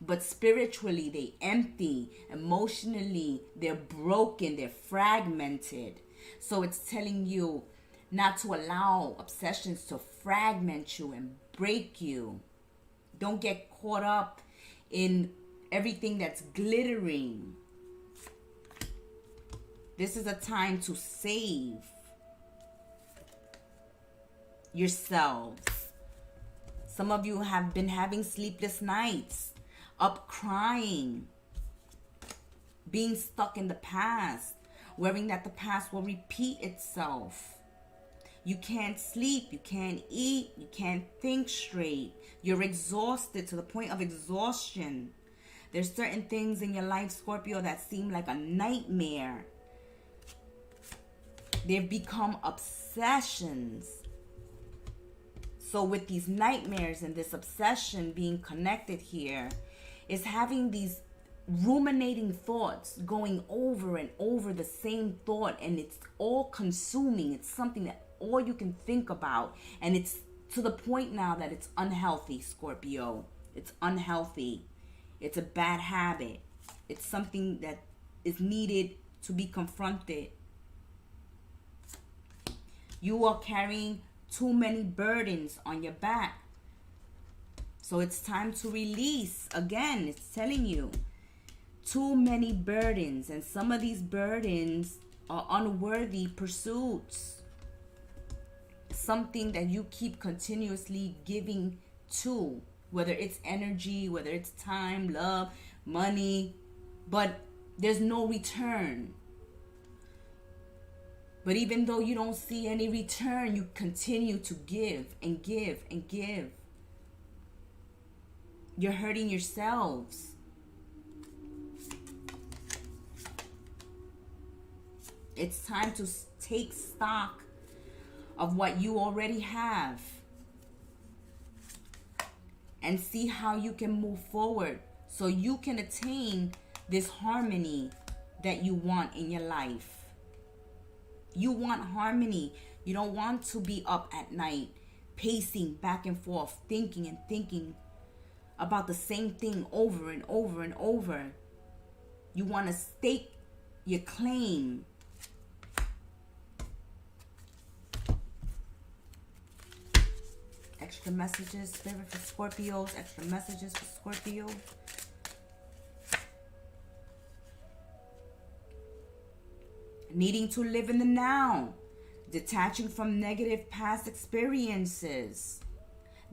but spiritually they empty. Emotionally they're broken, they're fragmented. So it's telling you not to allow obsessions to fragment you and break you. Don't get caught up in everything that's glittering. This is a time to save yourselves. Some of you have been having sleepless nights, up crying, being stuck in the past, worrying that the past will repeat itself. You can't sleep, you can't eat, you can't think straight. You're exhausted to the point of exhaustion. There's certain things in your life, Scorpio, that seem like a nightmare. They've become obsessions. So with these nightmares and this obsession being connected here, is having these ruminating thoughts going over and over the same thought, and it's all consuming. It's something that all you can think about, and it's to the point now that it's unhealthy, Scorpio. It's unhealthy. It's a bad habit. It's something that is needed to be confronted. You are carrying too many burdens on your back. So it's time to release. Again, it's telling you too many burdens, and some of these burdens are unworthy pursuits. Something that you keep continuously giving to, whether it's energy, whether it's time, love, money, but there's no return. But even though you don't see any return, you continue to give and give and give. You're hurting yourselves. It's time to take stock of what you already have and see how you can move forward so you can attain this harmony that you want in your life. You want harmony. You don't want to be up at night pacing back and forth, thinking and thinking about the same thing over and over and over. You want to stake your claim. Extra messages, Spirit, for Scorpios. Extra messages for Scorpio. Needing to live in the now. Detaching from negative past experiences.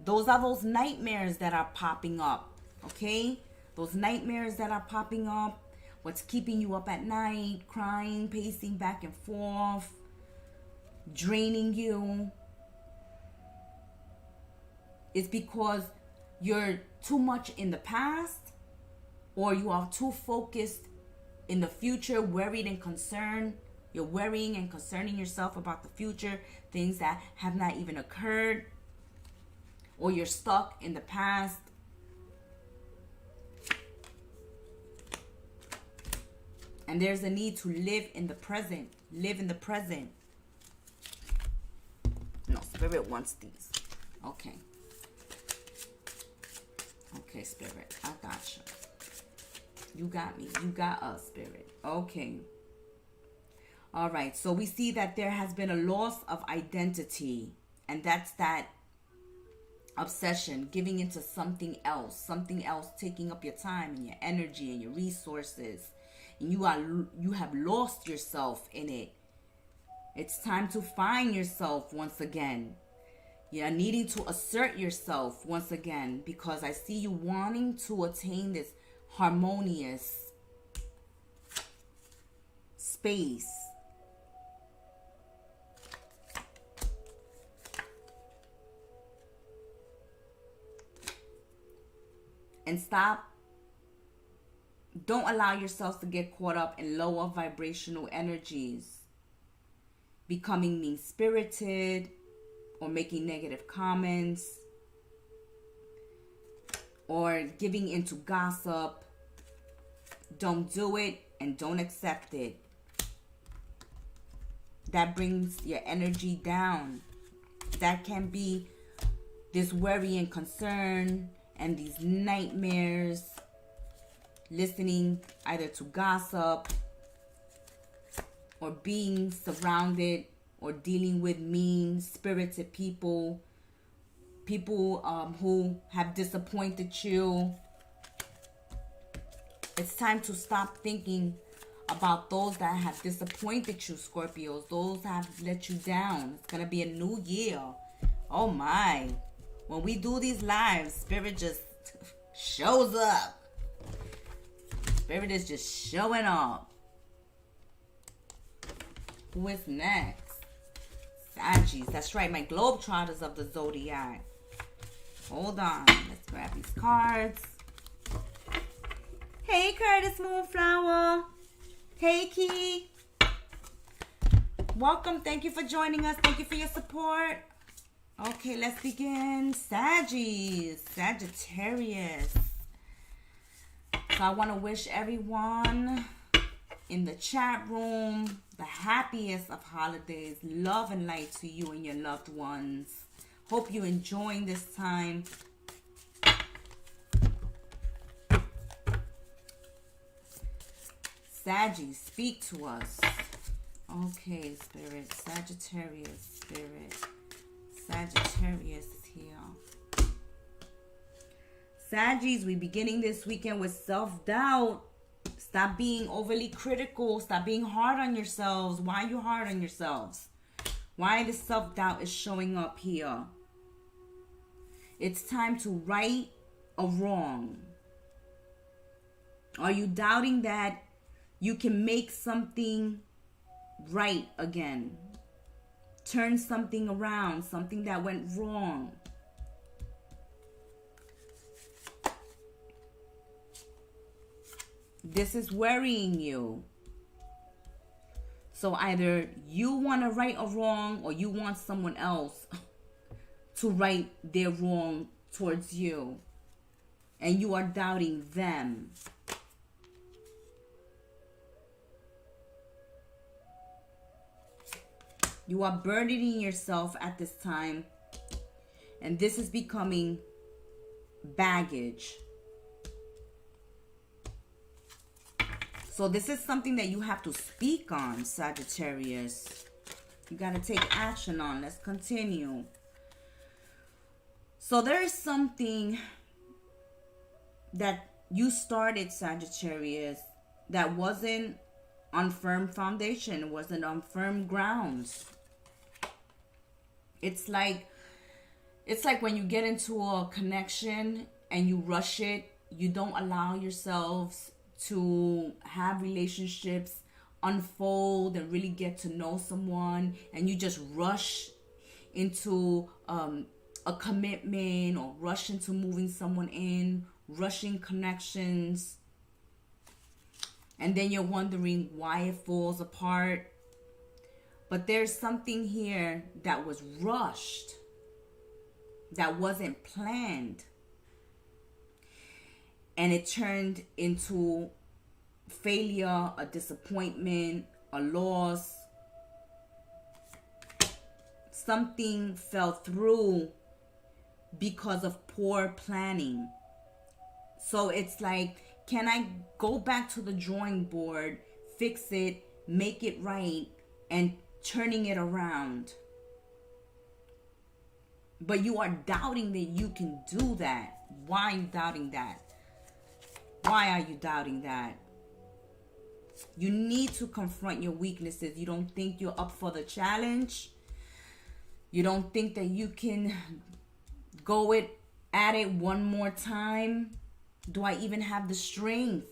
Those are those nightmares that are popping up. Okay? Those nightmares that are popping up. What's keeping you up at night, crying, pacing back and forth, draining you. It's because you're too much in the past, or you are too focused in the future, worried and concerned. You're worrying and concerning yourself about the future, things that have not even occurred, or you're stuck in the past. And there's a need to live in the present. Live in the present. No, Spirit wants these. Okay. Okay, Spirit. I got you. You got me. You got us, Spirit. Okay. All right. So we see that there has been a loss of identity. And that's that obsession, giving into something else taking up your time and your energy and your resources. And you have lost yourself in it. It's time to find yourself once again. You're needing to assert yourself once again, because I see you wanting to attain this harmonious space. And don't allow yourselves to get caught up in lower vibrational energies, becoming mean-spirited, or making negative comments, or giving into gossip. Don't do it and don't accept it. That brings your energy down. That can be this worry and concern and these nightmares, listening either to gossip or being surrounded or dealing with mean-spirited people people who have disappointed you. It's time to stop thinking about those that have disappointed you, Scorpios. Those that have let you down. It's going to be a new year. Oh my. When we do these lives, Spirit just shows up. Spirit is just showing up. Who is next? Sagittarius. That's right, my Globetrotters of the Zodiac. Hold on. Let's grab these cards. Hey, Curtis Moonflower. Hey, Key. Welcome. Thank you for joining us. Thank you for your support. Okay, let's begin. Sagittarius. So I want to wish everyone in the chat room the happiest of holidays. Love and light to you and your loved ones. Hope you're enjoying this time. Sagittarius, speak to us. Okay, Spirit. Sagittarius, Spirit. Sagittarius is here. Sagittarius, we're beginning this weekend with self-doubt. Stop being overly critical. Stop being hard on yourselves. Why are you hard on yourselves? Why this self-doubt is showing up here? It's time to right a wrong. Are you doubting that you can make something right again? Turn something around, something that went wrong. This is worrying you. So either you want to right a wrong or you want someone else to right their wrong towards you. And you are doubting them. You are burdening yourself at this time. And this is becoming baggage. So this is something that you have to speak on, Sagittarius. You got to take action on. Let's continue. So there is something that you started, Sagittarius, that wasn't on firm foundation. It wasn't on firm grounds. It's like when you get into a connection and you rush it, you don't allow yourselves to have relationships unfold and really get to know someone, and you just rush into a commitment or rush into moving someone in, rushing connections, and then you're wondering why it falls apart. But there's something here that was rushed, that wasn't planned. And it turned into failure, a disappointment, a loss. Something fell through because of poor planning. So it's like, can I go back to the drawing board, fix it, make it right, and turning it around? But you are doubting that you can do that. Why are you doubting that? Why are you doubting that? You need to confront your weaknesses. You don't think you're up for the challenge. You don't think that you can go at it one more time. Do I even have the strength?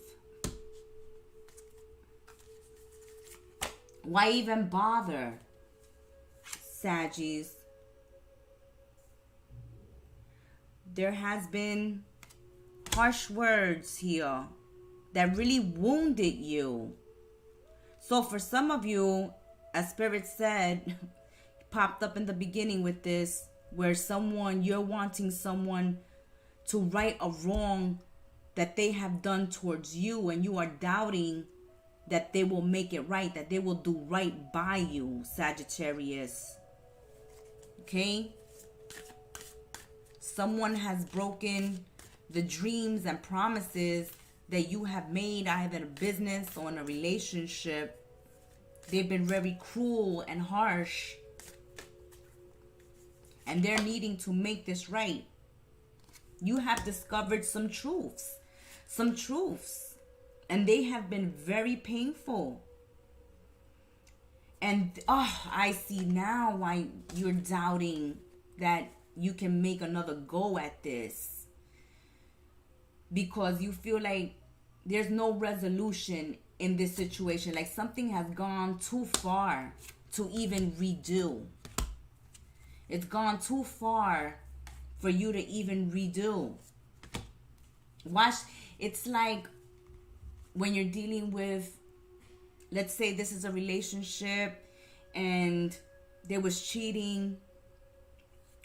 Why even bother, Sagittarius? There has been harsh words here that really wounded you. So for some of you, as Spirit said, popped up in the beginning with this, where you're wanting someone to right a wrong that they have done towards you, and you are doubting that they will make it right, that they will do right by you, Sagittarius. Okay? Someone has broken the dreams and promises that you have made, either in a business or in a relationship. They've been very cruel and harsh. and they're needing to make this right. You have discovered some truths, and they have been very painful. And I see now why you're doubting that you can make another go at this, because you feel like there's no resolution in this situation, like something has gone too far to even redo. It's gone too far for you to even redo. Watch, it's like when you're dealing with, let's say this is a relationship and there was cheating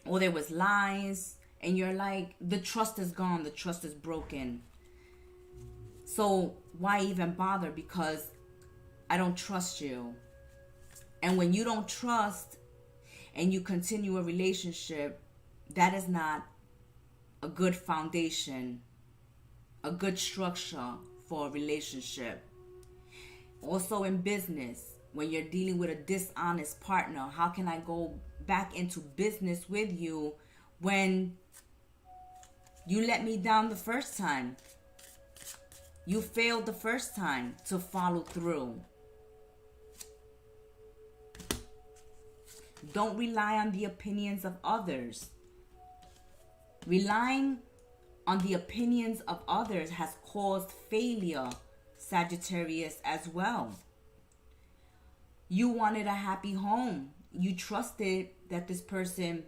or there was lies, and you're like, the trust is gone, the trust is broken. So why even bother? Because I don't trust you. And when you don't trust and you continue a relationship, that is not a good foundation, a good structure for a relationship. Also in business, when you're dealing with a dishonest partner, how can I go back into business with you when you let me down the first time? You failed the first time to follow through. Don't rely on the opinions of others. Relying on the opinions of others has caused failure, Sagittarius, as well. You wanted a happy home. You trusted that this person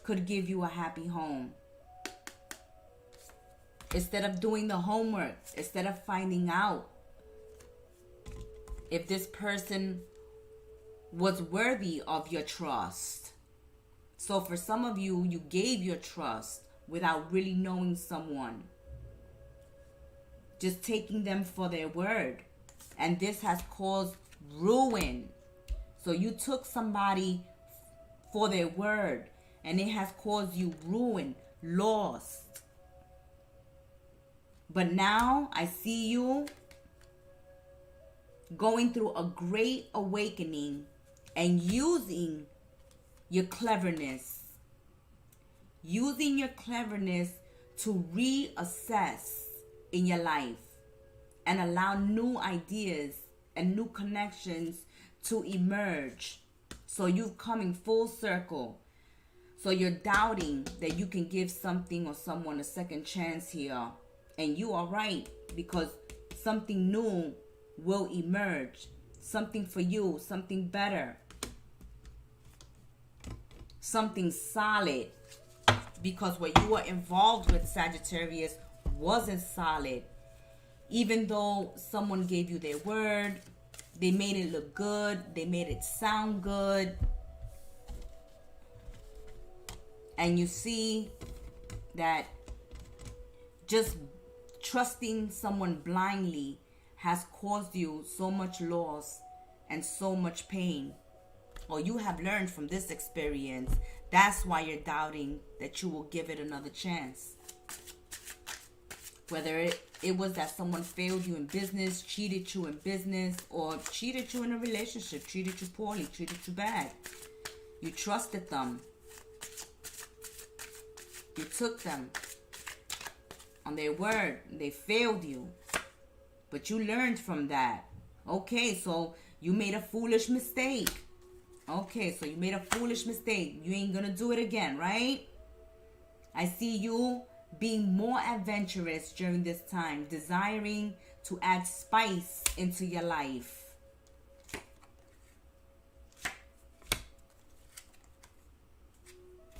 could give you a happy home. Instead of doing the homework, instead of finding out if this person was worthy of your trust. So for some of you, you gave your trust without really knowing someone. Just taking them for their word. And this has caused ruin. So you took somebody for their word, and it has caused you ruin, loss. But now I see you going through a great awakening and using your cleverness. Using your cleverness to reassess in your life and allow new ideas and new connections to emerge. So you're coming full circle. So you're doubting that you can give something or someone a second chance here. And you are right, because something new will emerge. Something for you, something better. Something solid. Because what you were involved with, Sagittarius, wasn't solid. Even though someone gave you their word, they made it look good, they made it sound good. And you see that just trusting someone blindly has caused you so much loss and so much pain. Or you have learned from this experience. That's why you're doubting that you will give it another chance. Whether it was that someone failed you in business, cheated you in business, or cheated you in a relationship, treated you poorly, treated you bad. You trusted them. You took them on their word. They failed you. But you learned from that. Okay, so you made a foolish mistake. Okay, so you made a foolish mistake. You ain't gonna do it again, right? I see you being more adventurous during this time, desiring to add spice into your life.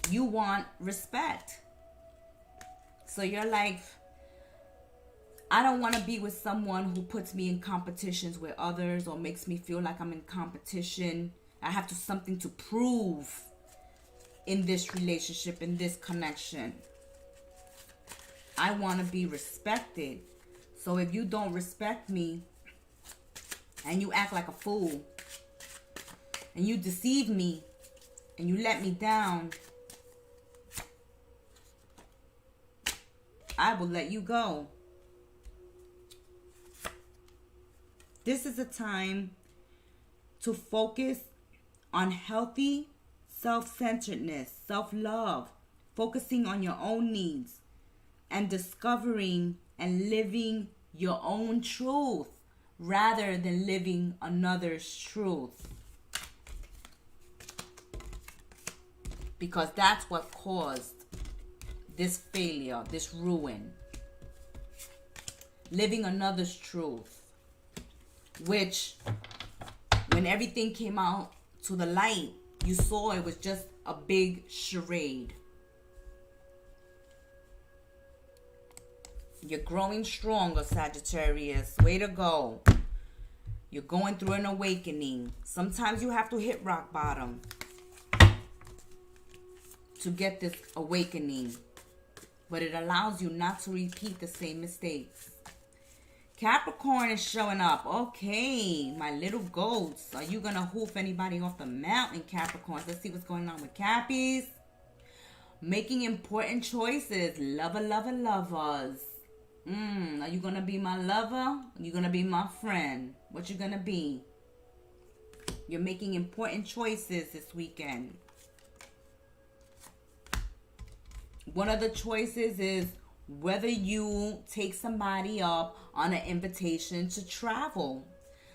You want respect. So you're like, I don't want to be with someone who puts me in competitions with others or makes me feel like I'm in competition. I have something to prove in this relationship, in this connection. I want to be respected. So if you don't respect me and you act like a fool and you deceive me and you let me down, I will let you go. This is a time to focus on healthy self-centeredness, self-love, focusing on your own needs, and discovering and living your own truth rather than living another's truth. Because that's what caused this failure, this ruin. Living another's truth. Which, when everything came out to the light, you saw it was just a big charade. You're growing stronger, Sagittarius. Way to go. You're going through an awakening. Sometimes you have to hit rock bottom to get this awakening. But it allows you not to repeat the same mistakes. Capricorn is showing up. Okay, my little goats. Are you going to hoof anybody off the mountain, Capricorns? Let's see what's going on with Cappies. Making important choices. Lovers. Are you going to be my lover? Are you going to be my friend? What you going to be? You're making important choices this weekend. One of the choices is whether you take somebody up on an invitation to travel.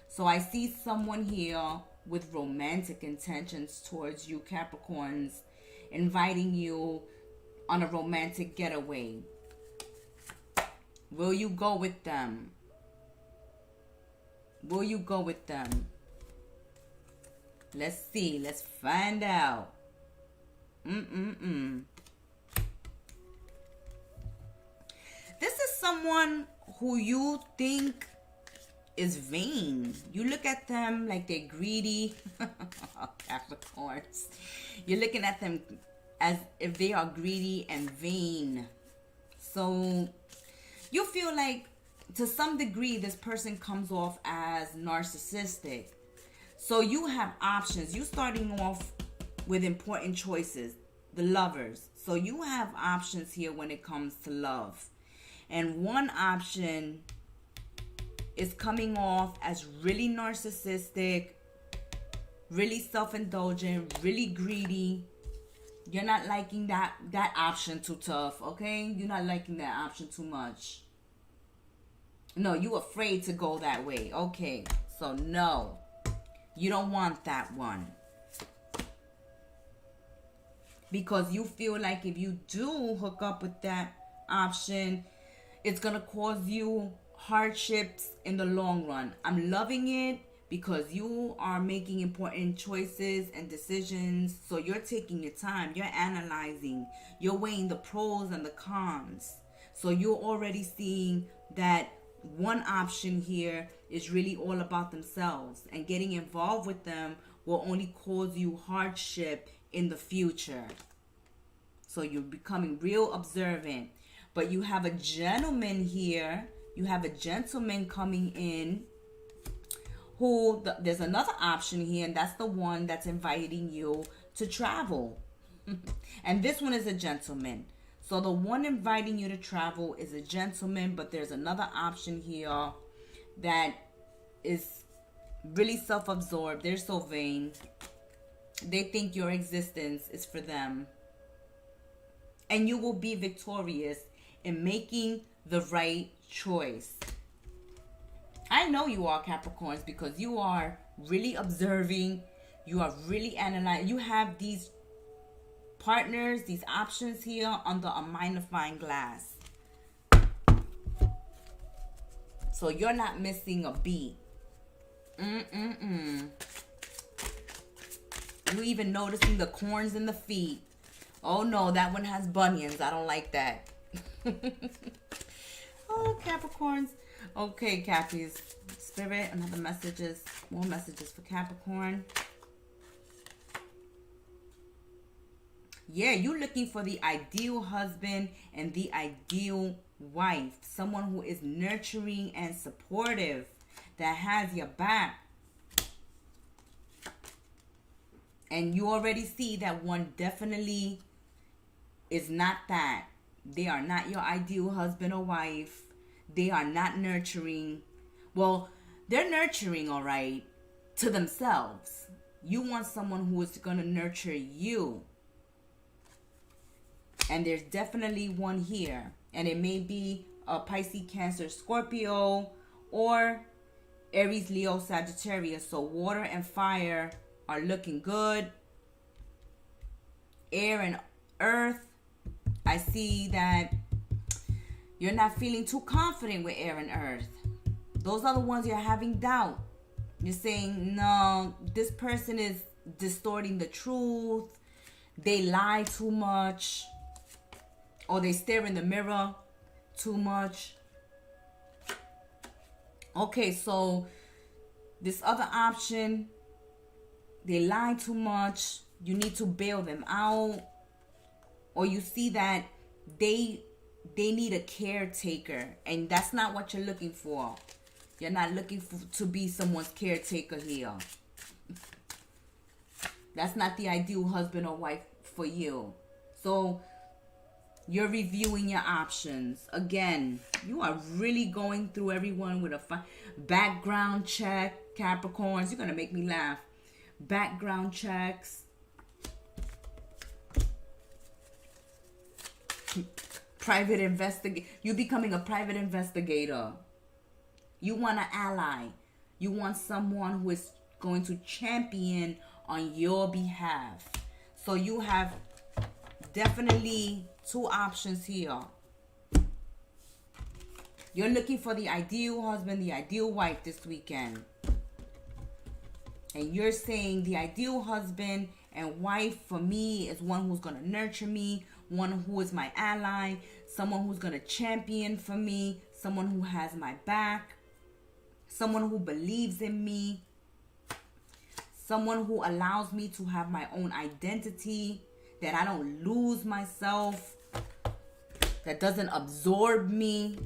So I see someone here with romantic intentions towards you, Capricorns, inviting you on a romantic getaway. Will you go with them? Will you go with them? Let's see. Let's find out. This is someone who you think is vain. You look at them like they're greedy. Capricorns. You're looking at them as if they are greedy and vain. So you feel like to some degree this person comes off as narcissistic. So you have options. You starting off with important choices. The lovers. So you have options here when it comes to love. And one option is coming off as really narcissistic, really self-indulgent, really greedy. You're not liking that option too tough, okay? You're not liking that option too much. No, you're afraid to go that way. Okay, so no. You don't want that one. Because you feel like if you do hook up with that option, it's going to cause you hardships in the long run. I'm loving it because you are making important choices and decisions. So you're taking your time. You're analyzing. You're weighing the pros and the cons. So you're already seeing that one option here is really all about themselves. And getting involved with them will only cause you hardship in the future. So you're becoming real observant. But you have a gentleman here. You have a gentleman coming in who, there's another option here, and that's the one that's inviting you to travel. And this one is a gentleman. So the one inviting you to travel is a gentleman, but there's another option here that is really self-absorbed. They're so vain. They think your existence is for them. And you will be victorious in making the right choice. I know you are, Capricorns, because you are really observing. You are really analyzing. You have these partners, these options here under a magnifying glass. So you're not missing a beat. You even noticing the corns in the feet. Oh no, that one has bunions. I don't like that. Oh, Capricorns. Okay, Cappies. Spirit, another messages. More messages for Capricorn. Yeah, you're looking for the ideal husband and the ideal wife. Someone who is nurturing and supportive. That has your back. And you already see that one definitely is not that. They are not your ideal husband or wife. They are not nurturing. Well, they're nurturing, all right, to themselves. You want someone who is going to nurture you. And there's definitely one here. And it may be a Pisces, Cancer, Scorpio, or Aries, Leo, Sagittarius. So water and fire are looking good. Air and earth, I see that you're not feeling too confident with air and earth. Those are the ones you're having doubt. You're saying, no, this person is distorting the truth. They lie too much. Or they stare in the mirror too much. Okay, so this other option, they lie too much. You need to bail them out. Or you see that they need a caretaker. And that's not what you're looking for. You're not looking to be someone's caretaker here. That's not the ideal husband or wife for you. So you're reviewing your options. Again, you are really going through everyone with a background check. Capricorns, you're going to make me laugh. Background checks. Private investigator. You're becoming a private investigator. You want an ally. You want someone who is going to champion on your behalf. So you have definitely two options here. You're looking for the ideal husband, the ideal wife this weekend. And you're saying the ideal husband and wife for me is one who's going to nurture me, one who is my ally, someone who's going to champion for me, someone who has my back, someone who believes in me, someone who allows me to have my own identity, that I don't lose myself, that doesn't absorb me.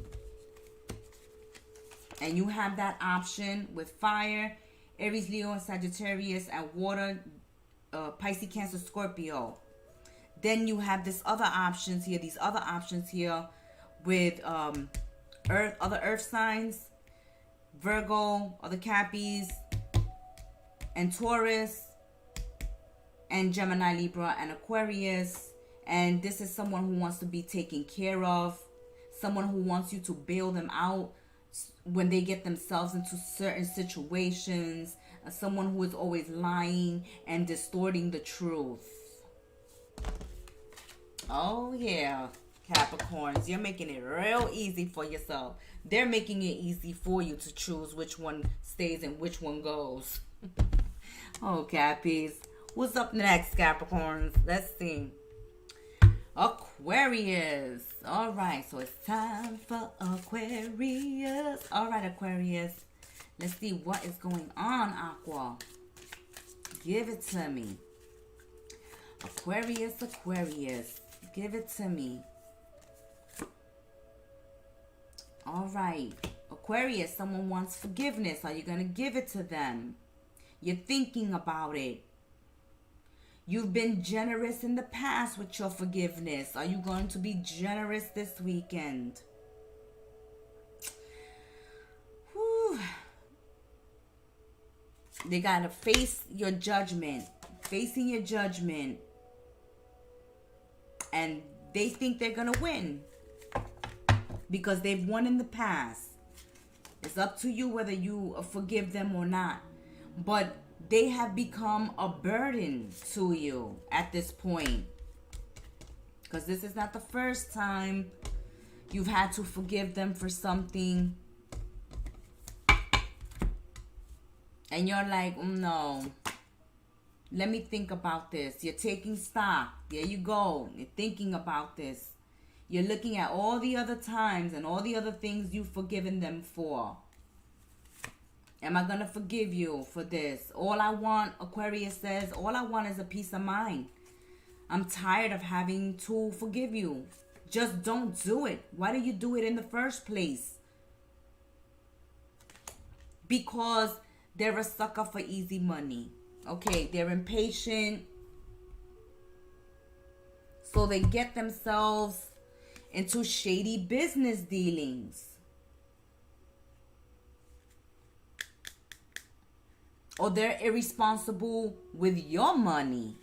And you have that option with fire, Aries, Leo, and Sagittarius, and water, Pisces, Cancer, Scorpio. Then you have this other options here, these other options here with earth, other earth signs, Virgo, other Cappies, and Taurus, and Gemini, Libra, and Aquarius. And this is someone who wants to be taken care of, someone who wants you to bail them out when they get themselves into certain situations, someone who is always lying and distorting the truth. Oh yeah, Capricorns, you're making it real easy for yourself. They're making it easy for you to choose which one stays and which one goes. Oh, Cappies. What's up next, Capricorns? Let's see. Aquarius. All right, so it's time for Aquarius. All right, Aquarius. Let's see what is going on, Aqua. Give it to me. Aquarius, Aquarius. Give it to me. All right. Aquarius, someone wants forgiveness. Are you going to give it to them? You're thinking about it. You've been generous in the past with your forgiveness. Are you going to be generous this weekend? Whew. They got to face your judgment. Facing your judgment. And they think they're going to win. Because they've won in the past. It's up to you whether you forgive them or not. But they have become a burden to you at this point. Because this is not the first time you've had to forgive them for something. And you're like, no. Let me think about this. You're taking stock. There you go. You're thinking about this. You're looking at all the other times and all the other things you've forgiven them for. Am I going to forgive you for this? All I want, Aquarius says, all I want is a peace of mind. I'm tired of having to forgive you. Just don't do it. Why do you do it in the first place? Because they're a sucker for easy money. Okay, they're impatient. So they get themselves into shady business dealings. or they're irresponsible with your money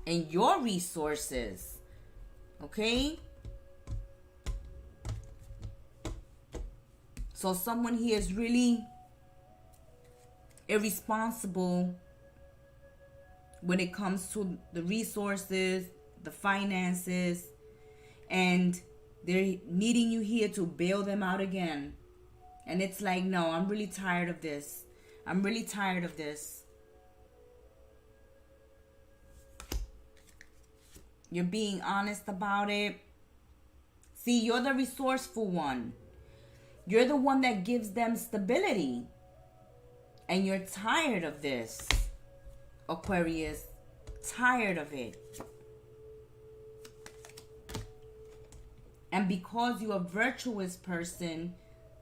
and your resources. Okay? So someone here is really irresponsible when it comes to the resources, the finances, and they're needing you here to bail them out again. And it's like, no, I'm really tired of this. I'm really tired of this. You're being honest about it. See, you're the resourceful one. You're the one that gives them stability. And you're tired of this, Aquarius. Tired of it. And because you're a virtuous person,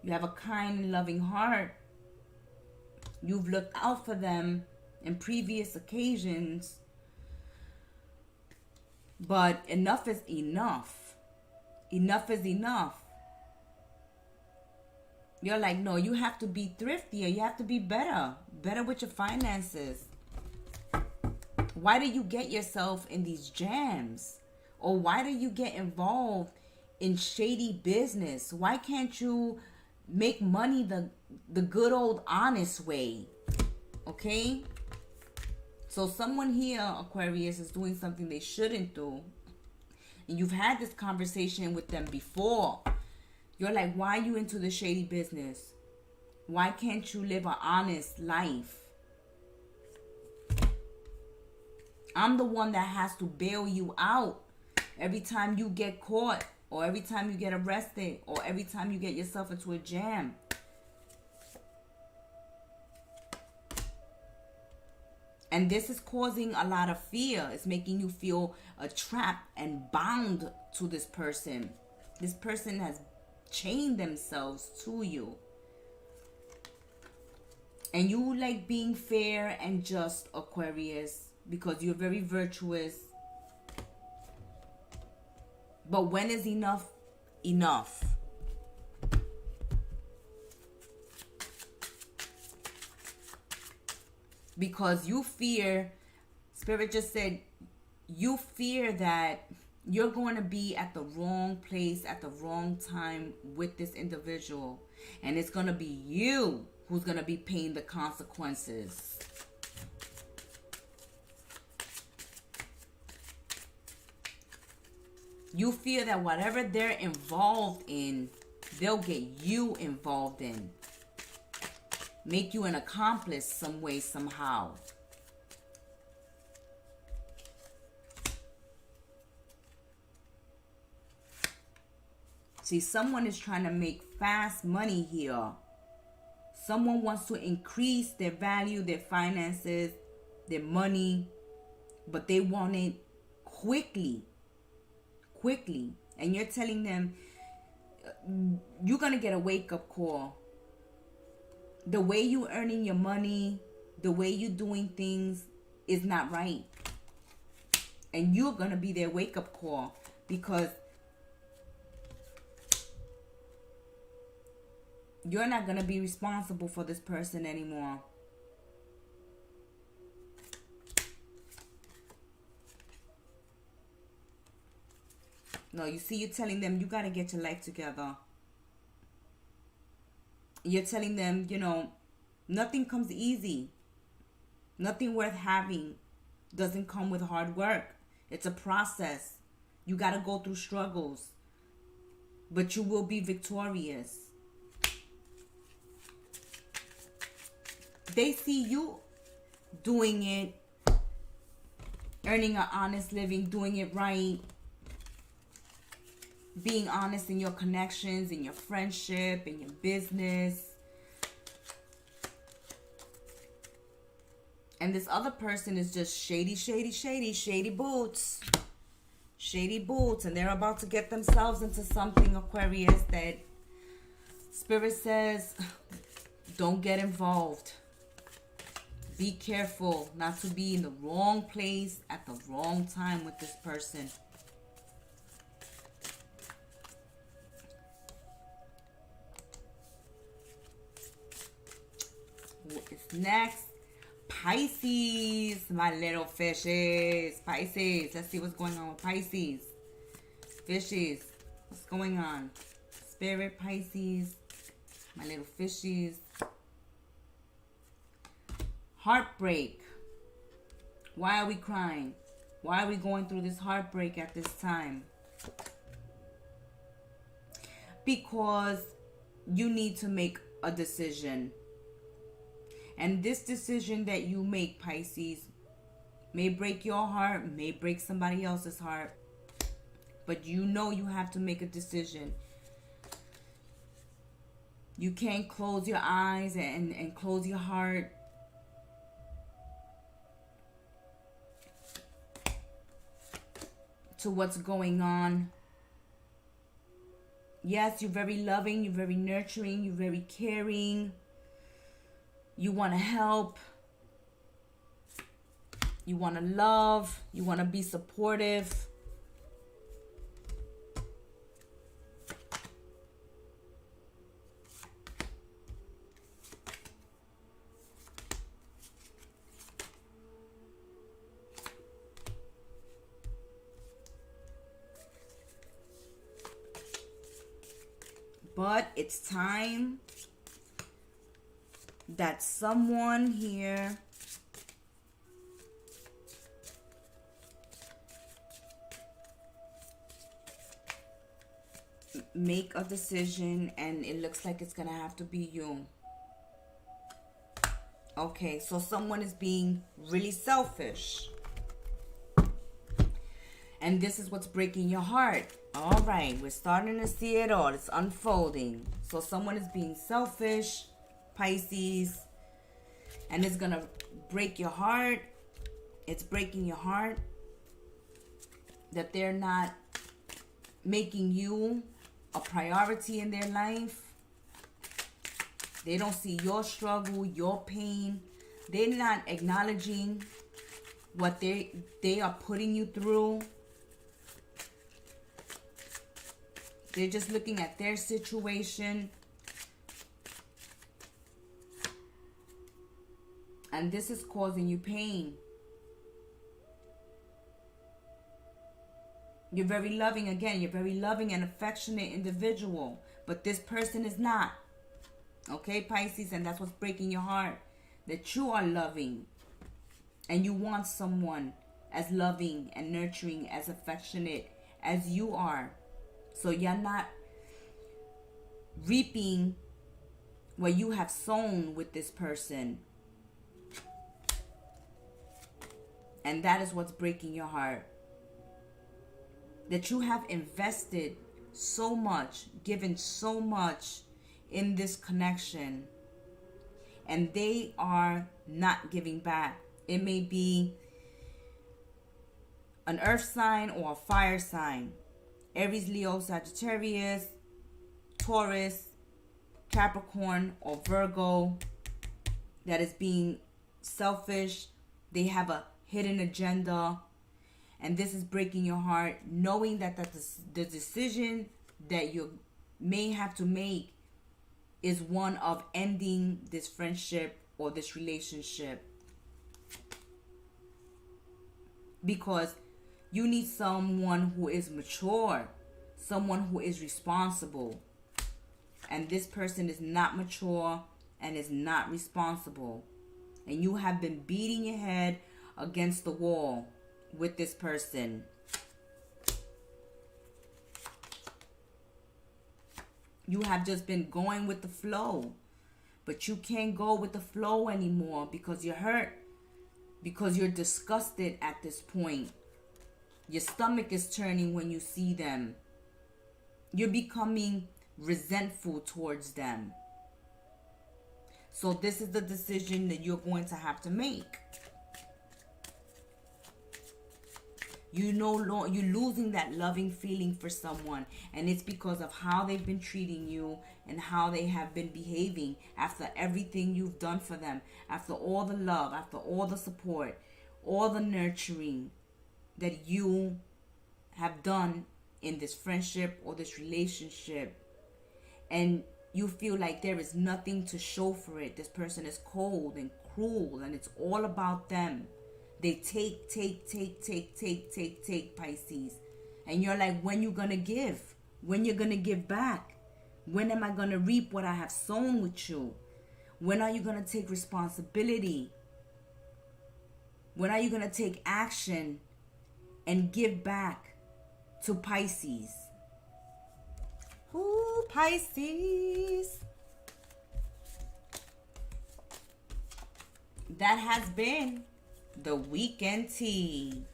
you have a kind and loving heart, you've looked out for them in previous occasions. But enough is enough. Enough is enough. You're like, no, you have to be thriftier. You have to be better. Better with your finances. Why do you get yourself in these jams? Or why do you get involved in shady business? Why can't you make money the good old honest way? Okay? So someone here, Aquarius, is doing something they shouldn't do. And you've had this conversation with them before. You're like, why are you into the shady business? Why can't you live an honest life? I'm the one that has to bail you out every time you get caught, or every time you get arrested, or every time you get yourself into a jam. And this is causing a lot of fear. It's making you feel trapped and bound to this person. This person has chained themselves to you. And you like being fair and just, Aquarius, because you're very virtuous. But when is enough enough? Because you fear, Spirit just said, you fear that you're going to be at the wrong place at the wrong time with this individual. And it's going to be you who's going to be paying the consequences. You fear that whatever they're involved in, they'll get you involved in. Make you an accomplice some way, somehow. See, someone is trying to make fast money here. Someone wants to increase their value, their finances, their money, but they want it quickly. Quickly. And you're telling them, you're going to get a wake-up call. The way you're earning your money, the way you're doing things is not right. And you're going to be their wake-up call, because you're not going to be responsible for this person anymore. No, you see, you're telling them you got to get your life together. You're telling them, you know, nothing comes easy. Nothing worth having doesn't come with hard work. It's a process. You got to go through struggles. But you will be victorious. They see you doing it, earning an honest living, doing it right, being honest in your connections, in your friendship, in your business. And this other person is just shady boots. Shady boots. And they're about to get themselves into something, Aquarius, that Spirit says, don't get involved. Be careful not to be in the wrong place at the wrong time with this person. What is next? Pisces, my little fishes. Pisces. Let's see what's going on with Pisces. Fishes. What's going on? Spirit, Pisces. My little fishes. Heartbreak. Why are we crying? Why are we going through this heartbreak at this time? Because you need to make a decision. And this decision that you make, Pisces, may break your heart, may break somebody else's heart. But you know you have to make a decision. You can't close your eyes and close your heart. To what's going on. Yes, you're very loving, you're very nurturing, you're very caring. You want to help. You want to love. You want to be supportive. But it's time that someone here make a decision, and it looks like it's gonna have to be you. Okay, so someone is being really selfish. And this is what's breaking your heart. All right, we're starting to see it all. It's unfolding. So someone is being selfish, Pisces, and it's going to break your heart. It's breaking your heart that they're not making you a priority in their life. They don't see your struggle, your pain. They're not acknowledging what they are putting you through. They're just looking at their situation. And this is causing you pain. You're very loving. Again, you're very loving and affectionate individual. But this person is not. Okay, Pisces? And that's what's breaking your heart. That you are loving. And you want someone as loving and nurturing, as affectionate as you are. So you're not reaping what you have sown with this person. And that is what's breaking your heart. That you have invested so much, given so much in this connection. And they are not giving back. It may be an earth sign or a fire sign. Aries, Leo, Sagittarius, Taurus, Capricorn, or Virgo that is being selfish. They have a hidden agenda. And this is breaking your heart, knowing that the decision that you may have to make is one of ending this friendship or this relationship. Because you need someone who is mature, someone who is responsible. And this person is not mature and is not responsible. And you have been beating your head against the wall with this person. You have just been going with the flow. But you can't go with the flow anymore because you're hurt. Because you're disgusted at this point. Your stomach is turning when you see them. You're becoming resentful towards them. So this is the decision that you're going to have to make. You're losing that loving feeling for someone, and it's because of how they've been treating you and how they have been behaving after everything you've done for them, after all the love, after all the support, all the nurturing that you have done in this friendship or this relationship. And You feel like there is nothing to show for it. This person is cold and cruel, and it's all about them. They take, Pisces. And you're like, when you gonna give? When you're gonna give back? When am I gonna reap what I have sown with you? When are you gonna take responsibility? When are you gonna take action and give back to Pisces? Ooh, Pisces. That has been the weekend tea.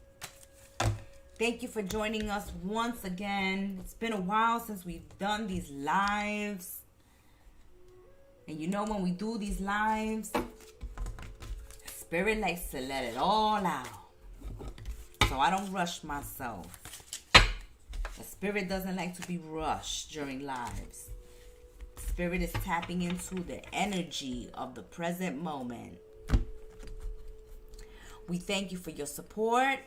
Thank you for joining us once again. It's been a while since we've done these lives. And you know, when we do these lives, Spirit likes to let it all out. So I don't rush myself. The Spirit doesn't like to be rushed during lives. Spirit is tapping into the energy of the present moment. We thank you for your support.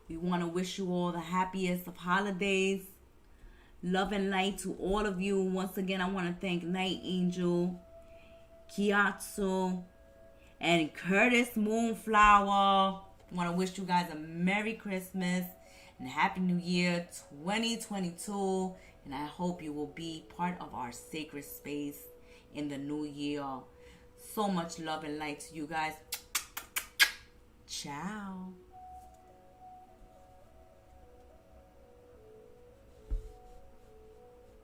We want to wish you all the happiest of holidays. Love and light to all of you. Once again, I want to thank Night Angel, Kiatsu, and Curtis Moonflower. I want to wish you guys a Merry Christmas and Happy New Year 2022. And I hope you will be part of our sacred space in the new year. So much love and light to you guys. Ciao.